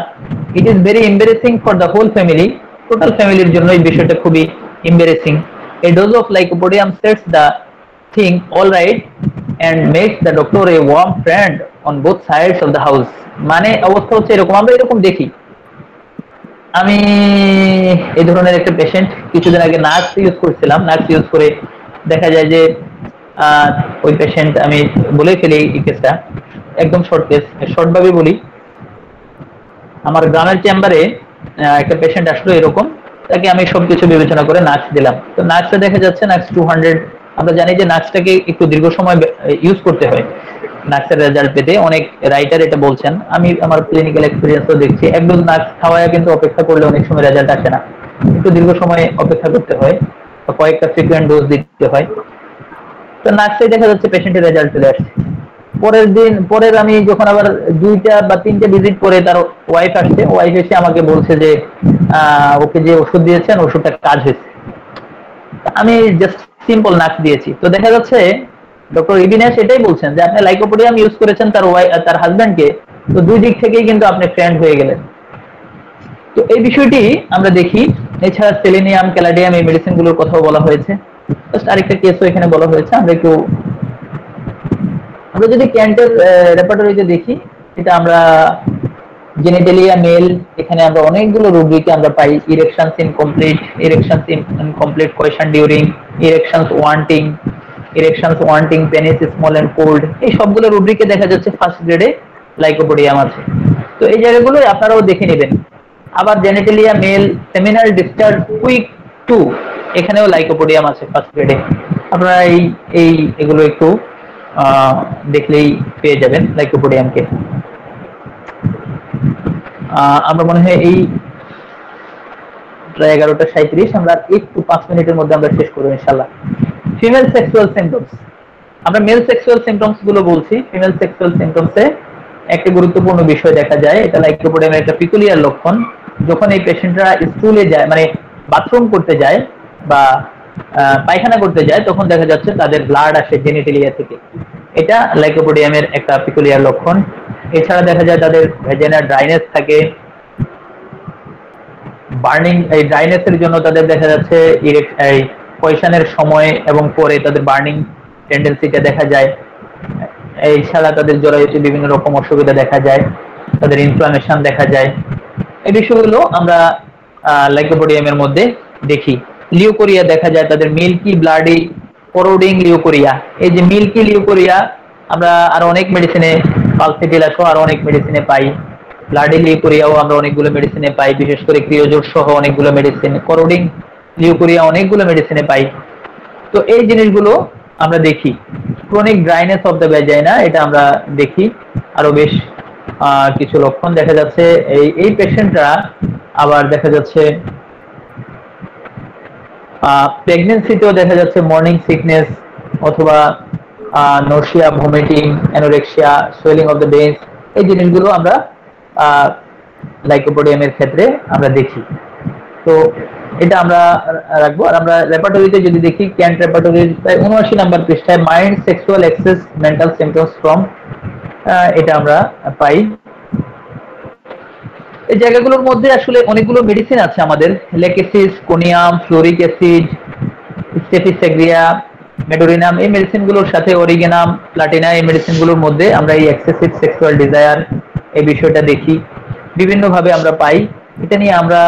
It is very embarrassing for the whole family, total ফ্যামিলির জন্য এই বিষয়টা খুবই embarrassing. A dose of lycopodium sets the thing all right and makes the doctor a warm friend on both sides of the house। মানে অবস্থা হচ্ছে এরকম, আমরা এরকম দেখি। আমি এই ধরনের একটা পেশেন্ট কিছুদিন আগে নার্স ইউজ করছিলাম, নার্স ইউজ করে দেখা যায় যে ওই পেশেন্ট, আমি বলে ফেলি এই কেসটা, একদম শর্ট কেস, শর্ট ভাবে বলি। আমার গ্রামের চেম্বারে একটা পেশেন্ট আসলো এরকম, তাকে আমি সবকিছু বিবেচনা করে নার্স দিলাম। তো নার্সে দেখা যাচ্ছে নার্স আমরা জানি যে নাক্সটাকে একটু দীর্ঘ সময় ইউজ করতে হয় নাক্সের রেজাল্ট পেতে। অনেক রাইটার এটা বলছেন, আমি আমার ক্লিনিক্যাল এক্সপিরিয়েন্সও দেখছি, এক ডোজ নাক্স খাওয়ায় কিন্তু অপেক্ষা করলে অনেক সময় রেজাল্ট আসে না, একটু দীর্ঘ সময় অপেক্ষা করতে হয়, কয়েকটা ফ্রিকুয়েন্ট ডোজ দিতে হয়। তো নাক্সে দেখা যাচ্ছে পেশেন্টের রেজাল্ট চলে আসছে। পরের আমি যখন আবার 2টা বা 3টে ভিজিট করে তার ওয়াইফ আসছে, ওয়াইফ এসে আমাকে বলছে যে ওকে যে ওষুধ দিয়েছেন ওষুধটা কাজ হয়েছে। আমি জাস্ট সিম্পল নাক্স দিয়েছি। তো দেখা যাচ্ছে ডক্টর ইবিনাস এটাই বলছেন যে আপনি লাইকোপোডিয়াম ইউজ করেছেন তার হাজব্যান্ডকে, তো দুই দিক থেকেই কিন্তু আপনি ফ্রেন্ড হয়ে গেলেন। তো এই বিষয়টি আমরা দেখি। এছাড়া সেলেনিয়াম, ক্যালাডিয়াম এই মেডিসিন গুলোর কথাও বলা হয়েছে। জাস্ট আরেকটা কেসও এখানে বলা হয়েছে। আমরা যদি ক্যান্টের রেপার্টরিতে দেখি, এটা আমরা জেনিটালিয়া মেল, এখানে আমরা অনেকগুলো রুব্রিকে আমরা পাই। Erections incomplete coition during, erections wanting, penis small and cold, এই সবগুলো রুব্রিকে দেখা যাচ্ছে ফার্স্ট গ্রেডে লাইকোপোডিয়াম আছে। তো এই জায়গাগুলো আপনারাও দেখে নেবেন। আবার genitalia male, seminal discharge quick 2, এখানেও লাইকোপোডিয়াম আছে ফার্স্ট গ্রেডে। আপনারা এগুলো একটু দেখলেই পেয়ে যাবেন লাইকোপোডিয়ামকে। আমরা মনে হয় এই প্রায় 11:37, আমরা একটু 5 মিনিটের মধ্যে আমরা শেষ করবো ইনশাআল্লাহ। ফিমেল সেক্সুয়াল সিমটমস, আমরা মেল সেক্সুয়াল সিমটমস গুলো বলছি। ফিমেল সেক্সুয়াল সিমটমসে একটা গুরুত্বপূর্ণ বিষয় দেখা যায়, এটা লাইকোপোডিয়ামের একটা পিকুলিয়ার লক্ষণ। যখন এই পেশেন্টরা স্টুলে যায়, মানে বাথরুম করতে যায় বা পায়খানা করতে যায়, তখন দেখা যাচ্ছে তাদের ব্লাড আসে জেনিটালিয়া থেকে। এটা লাইকোপোডিয়ামের একটা পিকুলিয়ার লক্ষণ। এছাড়া দেখা যায় তাদের ভেজাইনা ড্রাইনেস থাকে, বার্নিং। এই ড্রাইনেসের জন্য তাদের দেখা যাচ্ছে পয়সানের সময় এবং পরে তাদের বার্নিং টেন্ডেন্সিটা দেখা যায়। এছাড়া তাদের জরায়ুতে বিভিন্ন রকম অসুবিধা দেখা যায়, তাদের ইনফ্লামেশন দেখা যায়। এই বিষয়গুলো আমরা লাইকোপোডিয়ামের মধ্যে দেখি। লিউকোরিয়া দেখা যায় তাদের, মিল্কি ব্লাডি কোরোডিং লিউকোরিয়া। এই যে মিল্কি লিউকোরিয়া আমরা আরো অনেক মেডিসিনে, পালসিটিলা সহ আরো অনেক মেডিসিনে পাই। ব্লাডি লিউকোরিয়াও আমরা অনেকগুলো মেডিসিনে পাই, বিশেষ করে ক্রিওজোট সহ অনেকগুলো মেডিসিন। কোরোডিং লিউকোরিয়া অনেকগুলো মেডিসিনে পাই। তো এই জিনিসগুলো আমরা দেখি। Chronic dryness of the vagina, এটা আমরা দেখি। আরো বেশ কিছু লক্ষণ দেখা যাচ্ছে। এই পেশেন্টরা আবার দেখা যাচ্ছে প্রেগনেন্সিতেও দেখা যাচ্ছে মর্নিং সিকনেস অথবা nausea, vomiting, anorexia, swelling of the veins, এই জিনিসগুলো আমরা লাইকোপোডিয়ামের ক্ষেত্রে আমরা দেখি। তো এটা আমরা রাখবো। আর আমরা রেপার্টরিতে যদি দেখি, ক্যান্ট রেপার্টরির প্রায় 79 নম্বর পৃষ্ঠায় mild sexual excess mental symptoms from, এটা আমরা পাই। এই জায়গাগুলোর মধ্যে আসলে অনেকগুলো মেডিসিন আছে আমাদের, lachesis, conium, fluoric acid, staphysagria, medorrhinum, এই মেডিসিনগুলোর সাথে অরিগেনাম, প্লাটিনা, এই মেডিসিনগুলোর মধ্যে আমরা এই এক্সেসিভ সেক্সুয়াল ডিজায়ার এই বিষয়টা দেখি, বিভিন্নভাবে আমরা পাই। এটা নিয়ে আমরা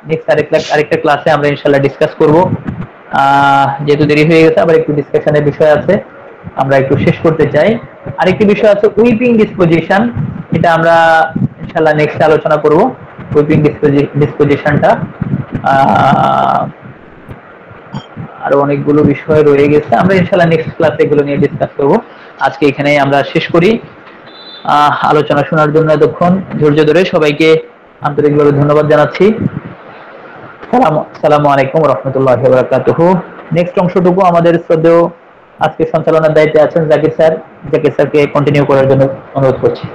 নেক্সট আরেকটা ক্লাসে আমরা ইনশাআল্লাহ ডিসকাস করব। যেহেতু দেরি হয়ে গেছে, আবার একটু ডিসকাশনের বিষয় আছে, আমরা একটু শেষ করতে চাই। আরেকটি বিষয় আছে উইপিং ডিসপোজিশন, এটা আমরা ইনশাআল্লাহ নেক্সট আলোচনা করব। উইপিং ডিসপোজিশনটা আরো অনেকগুলো বিষয় রয়ে গেছে, আমরা ইনশাআল্লাহ নেক্সট ক্লাসে এগুলো নিয়ে ডিসকাস করব। আজকে এখানেই আমরা শেষ করি। আলোচনা শোনার জন্য এতক্ষণ ধৈর্য ধরে সবাইকে আন্তরিকভাবে ধন্যবাদ জানাচ্ছি। আসসালামু আলাইকুম ওয়া রাহমাতুল্লাহি ওয়া বারাকাতুহু। নেক্সট অংশটুকু আমাদের শ্রদ্ধেয় আজকে সঞ্চালনার দায়িত্বে আছেন জাকির স্যারকে কন্টিনিউ করার জন্য অনুরোধ করছি।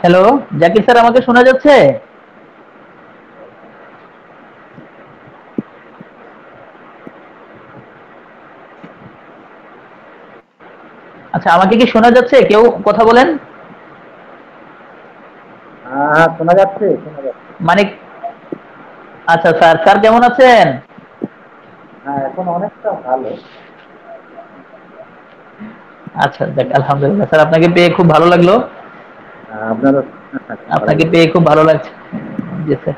হ্যালো জাকির স্যার, আমাকে শোনা যাচ্ছে? আচ্ছা, আমাকে কি শোনা যাচ্ছে? কেউ কথা বলেন। হ্যাঁ, শোনা যাচ্ছে। মানে আচ্ছা স্যার কেমন আছেন? হ্যাঁ, এখন অনেকটা ভালো। আচ্ছা, দেখ, আলহামদুলিল্লাহ স্যার, আপনাকে পেয়ে খুব ভালো লাগলো। আপনাকে পেয়ে খুব ভালো লাগছে। জি স্যার।